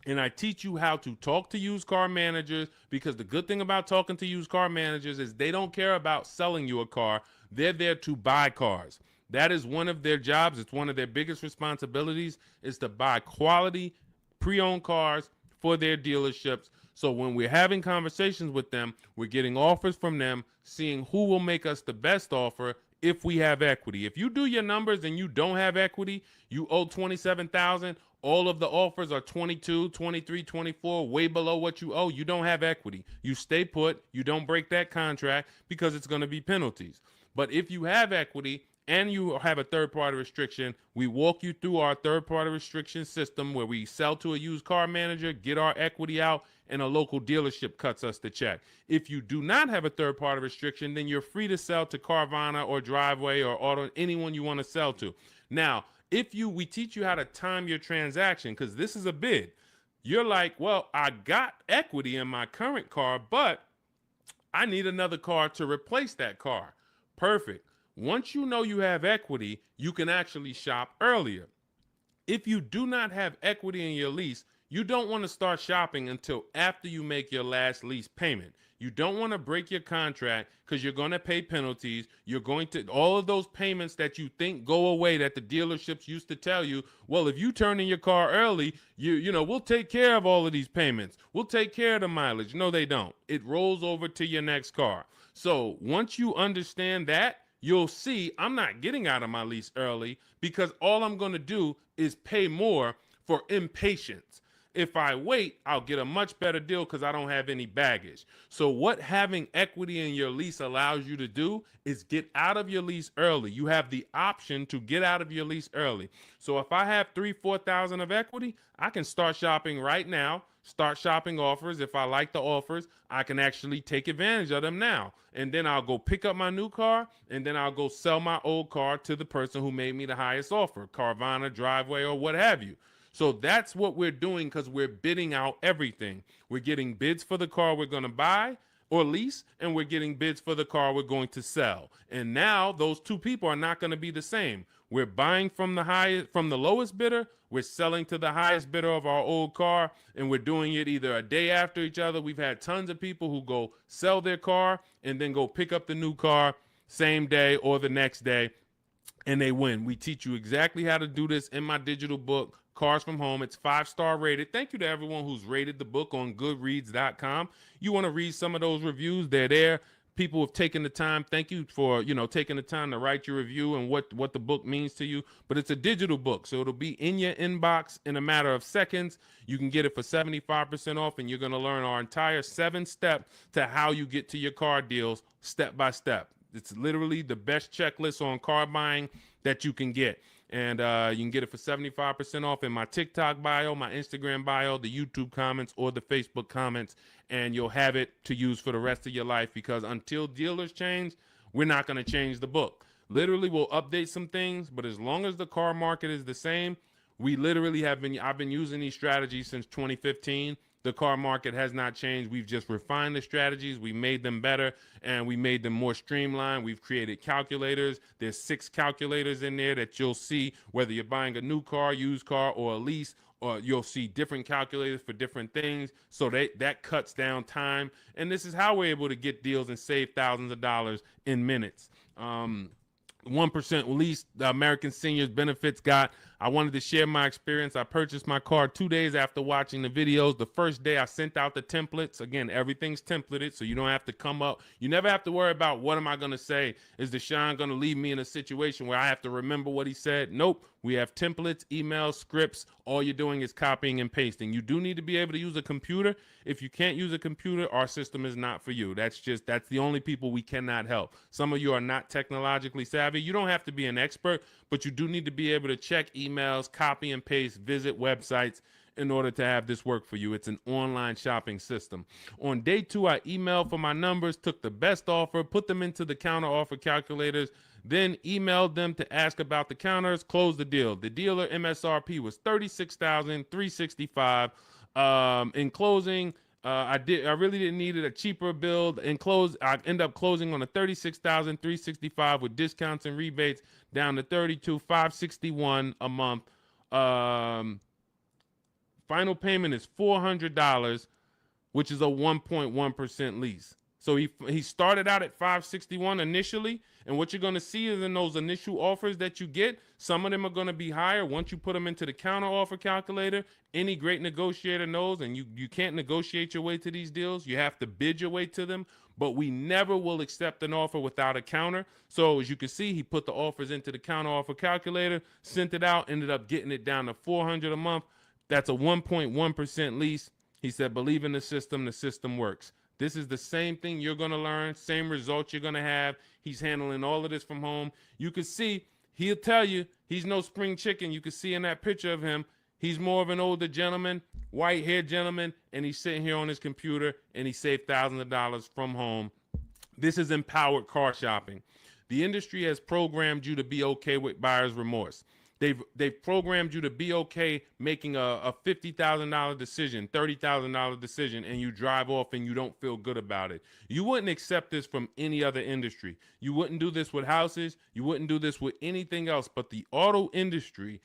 And I teach you how to talk to used car managers, because the good thing about talking to used car managers is they don't care about selling you a car. They're there to buy cars. That is one of their jobs. It's one of their biggest responsibilities, is to buy quality pre-owned cars for their dealerships. So when we're having conversations with them, we're getting offers from them, seeing who will make us the best offer if we have equity. If you do your numbers and you don't have equity, you owe $27,000, all of the offers are 22, 23, 24, way below what you owe, you don't have equity. You stay put, you don't break that contract, because it's going to be penalties. But if you have equity and you have a third-party restriction, we walk you through our third-party restriction system, where we sell to a used car manager, get our equity out, and a local dealership cuts us the check. If you do not have a third-party restriction, then you're free to sell to Carvana or Driveway or Auto, anyone you want to sell to. Now, we teach you how to time your transaction, because this is a bid. You're like, well, I got equity in my current car, but I need another car to replace that car. Perfect. Once you know you have equity, you can actually shop earlier. If you do not have equity in your lease, you don't want to start shopping until after you make your last lease payment. You don't want to break your contract, because you're going to pay penalties. You're going to, all of those payments that you think go away, that the dealerships used to tell you, well, if you turn in your car early, we'll take care of all of these payments. We'll take care of the mileage. No, they don't. It rolls over to your next car. So once you understand that, you'll see I'm not getting out of my lease early, because all I'm going to do is pay more for impatience. If I wait, I'll get a much better deal, because I don't have any baggage. So what having equity in your lease allows you to do is get out of your lease early. You have the option to get out of your lease early. So if I have 3,000-4,000 of equity, I can start shopping right now, start shopping offers. If I like the offers, I can actually take advantage of them now. And then I'll go pick up my new car, and then I'll go sell my old car to the person who made me the highest offer, Carvana, Driveway, or what have you. So that's what we're doing, because we're bidding out everything. We're getting bids for the car we're going to buy or lease, and we're getting bids for the car we're going to sell. And now those two people are not going to be the same. We're buying from the lowest bidder, we're selling to the highest bidder of our old car, and we're doing it either a day after each other. We've had tons of people who go sell their car and then go pick up the new car same day or the next day, and they win. We teach you exactly how to do this in my digital book, Cars from Home. It's 5-star rated. Thank you to everyone who's rated the book on goodreads.com. You want to read some of those reviews, they're there. People have taken the time. Thank you for, taking the time to write your review and what the book means to you. But it's a digital book, so it'll be in your inbox in a matter of seconds. You can get it for 75% off, and you're going to learn our entire 7-step to how you get to your car deals step by step. It's literally the best checklist on car buying that you can get. And you can get it for 75% off in my TikTok bio, my Instagram bio, the YouTube comments, or the Facebook comments. And you'll have it to use for the rest of your life, because until dealers change, we're not going to change the book. Literally, we'll update some things, but as long as the car market is the same, I've been using these strategies since 2015. The car market has not changed. We've just refined the strategies. We made them better, and we made them more streamlined. We've created calculators. There's 6 calculators in there that you'll see whether you're buying a new car, used car, or a lease, or you'll see different calculators for different things. So that cuts down time. And this is how we're able to get deals and save thousands of dollars in minutes. 1% lease, the American Seniors Benefits got. I wanted to share my experience. I purchased my car 2 days after watching the videos. The first day I sent out the templates. Again, everything's templated, so you don't have to come up. You never have to worry about what am I going to say. Is Deshone going to leave me in a situation where I have to remember what he said? Nope. We have templates, emails, scripts. All you're doing is copying and pasting. You do need to be able to use a computer. If you can't use a computer, our system is not for you. That's the only people we cannot help. Some of you are not technologically savvy. You don't have to be an expert, but you do need to be able to check emails, copy and paste, visit websites in order to have this work for you. It's an online shopping system. On day 2, I emailed for my numbers, took the best offer, put them into the counter offer calculators. then emailed them to ask about the counters, closed the deal. The dealer MSRP was $36,365. In closing, I really didn't need it, a cheaper build. In close, I end up closing on a $36,365 with discounts and rebates down to $32,561 a month. Final payment is $400, which is a 1.1% lease. So he started out at 561 initially, and what you're going to see is in those initial offers that you get, some of them are going to be higher once you put them into the counter offer calculator. Any great negotiator knows, and you can't negotiate your way to these deals. You have to bid your way to them, but we never will accept an offer without a counter. So as you can see, he put the offers into the counter offer calculator, sent it out, ended up getting it down to $400 a month. That's a 1.1% lease. He said, believe in the system works. This is the same thing you're going to learn, same results you're going to have. He's handling all of this from home. You can see, he'll tell you, he's no spring chicken. You can see in that picture of him, he's more of an older gentleman, white-haired gentleman, and he's sitting here on his computer, and he saved thousands of dollars from home. This is empowered car shopping. The industry has programmed you to be okay with buyer's remorse. They've programmed you to be okay making a $50,000 decision, $30,000 decision, and you drive off and you don't feel good about it. You wouldn't accept this from any other industry. You wouldn't do this with houses. You wouldn't do this with anything else. But the auto industry,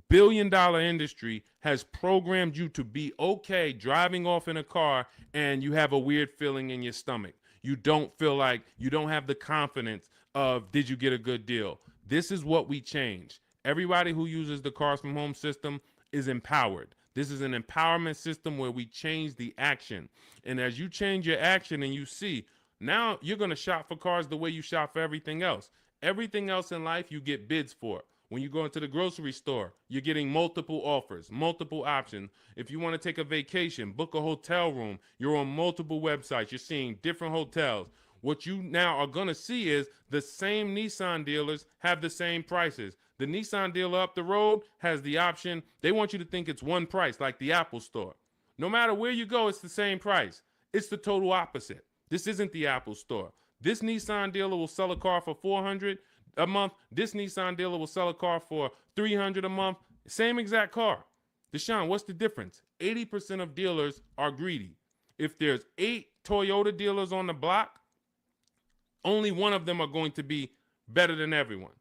billion-dollar industry, has programmed you to be okay driving off in a car and you have a weird feeling in your stomach. You don't feel like, you don't have the confidence of, did you get a good deal? This is what we changed. Everybody who uses the Cars from Home system is empowered. This is an empowerment system where we change the action. And as you change your action and you see, now you're going to shop for cars the way you shop for everything else. Everything else in life you get bids for. When you go into the grocery store, you're getting multiple offers, multiple options. If you want to take a vacation, book a hotel room, you're on multiple websites. You're seeing different hotels. What you now are going to see is the same Nissan dealers have the same prices. The Nissan dealer up the road has the option. They want you to think it's one price, like the Apple store. No matter where you go, it's the same price. It's the total opposite. This isn't the Apple store. This Nissan dealer will sell a car for $400 a month. This Nissan dealer will sell a car for $300 a month. Same exact car. Deshone, what's the difference? 80% of dealers are greedy. If there's 8 Toyota dealers on the block, only one of them are going to be better than everyone.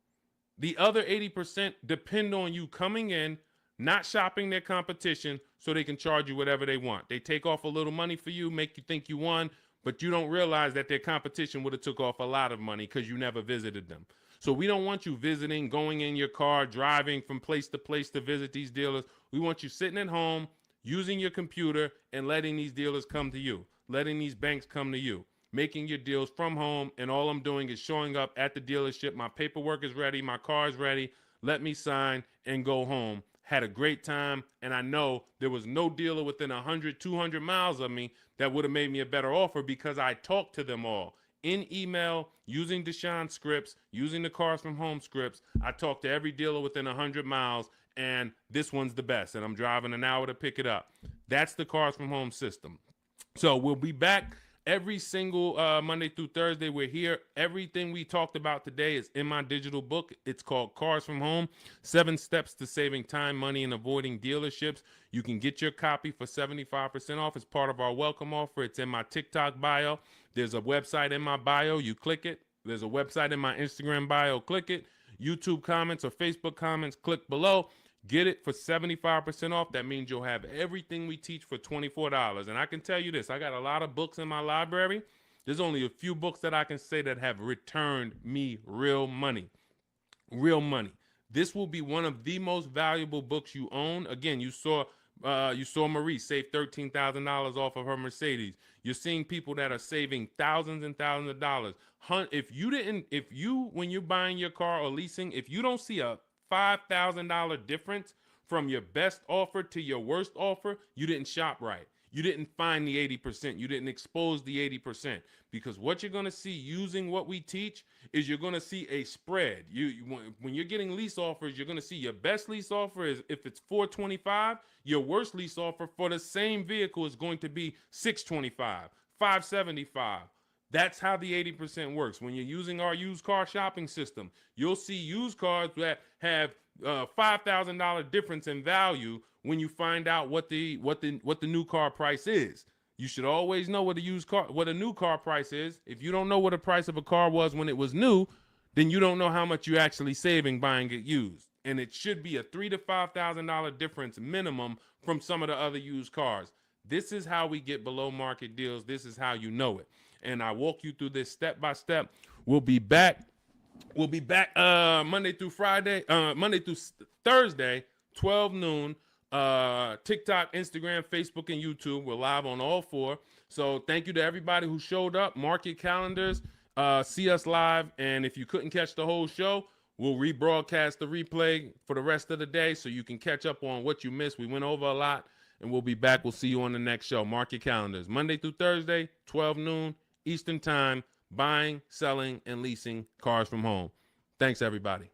The other 80% depend on you coming in, not shopping their competition so they can charge you whatever they want. They take off a little money for you, make you think you won, but you don't realize that their competition would have took off a lot of money because you never visited them. So we don't want you visiting, going in your car, driving from place to visit these dealers. We want you sitting at home, using your computer, and letting these dealers come to you, letting these banks come to you, making your deals from home, and all I'm doing is showing up at the dealership. My paperwork is ready. My car is ready. Let me sign and go home. Had a great time, and I know there was no dealer within 100, 200 miles of me that would have made me a better offer because I talked to them all. In email, using Deshone scripts, using the Cars from Home scripts, I talked to every dealer within 100 miles, and this one's the best, and I'm driving an hour to pick it up. That's the Cars from Home system. So we'll be back every single Monday through Thursday. We're here. Everything we talked about today is in my digital book. It's called Cars from Home, 7 Steps to Saving Time, Money, and Avoiding Dealerships. You can get your copy for 75% off. It's part of our welcome offer. It's in my TikTok bio. There's a website in my bio. You click it. There's a website in my Instagram bio. Click it. YouTube comments or Facebook comments, click below. Get it for 75% off. That means you'll have everything we teach for $24. And I can tell you this, I got a lot of books in my library. There's only a few books that I can say that have returned me real money. Real money. This will be one of the most valuable books you own. Again, you saw Marie save $13,000 off of her Mercedes. You're seeing people that are saving thousands and thousands of dollars. When you're buying your car or leasing, if you don't see a $5,000 difference from your best offer to your worst offer, you didn't shop right. You didn't find the 80%. You didn't expose the 80%. Because what you're going to see using what we teach is you're going to see a spread. When you're getting lease offers, you're going to see your best lease offer is if it's $425, your worst lease offer for the same vehicle is going to be $625, $575. That's how the 80% works. When you're using our used car shopping system, you'll see used cars that have $5,000 difference in value when you find out what the new car price is. You should always know what a new car price is. If you don't know what the price of a car was when it was new, then you don't know how much you're actually saving buying it used. And it should be a $3,000 to $5,000 difference minimum from some of the other used cars. This is how we get below market deals. This is how you know it. And I walk you through this step by step. We'll be back. Monday through Thursday, 12 noon. TikTok, Instagram, Facebook, and YouTube. We're live on all four. So thank you to everybody who showed up. Mark your calendars. See us live. And if you couldn't catch the whole show, we'll rebroadcast the replay for the rest of the day so you can catch up on what you missed. We went over a lot, and we'll be back. We'll see you on the next show. Mark your calendars. Monday through Thursday, 12 noon Eastern Time, buying, selling, and leasing cars from home. Thanks, everybody.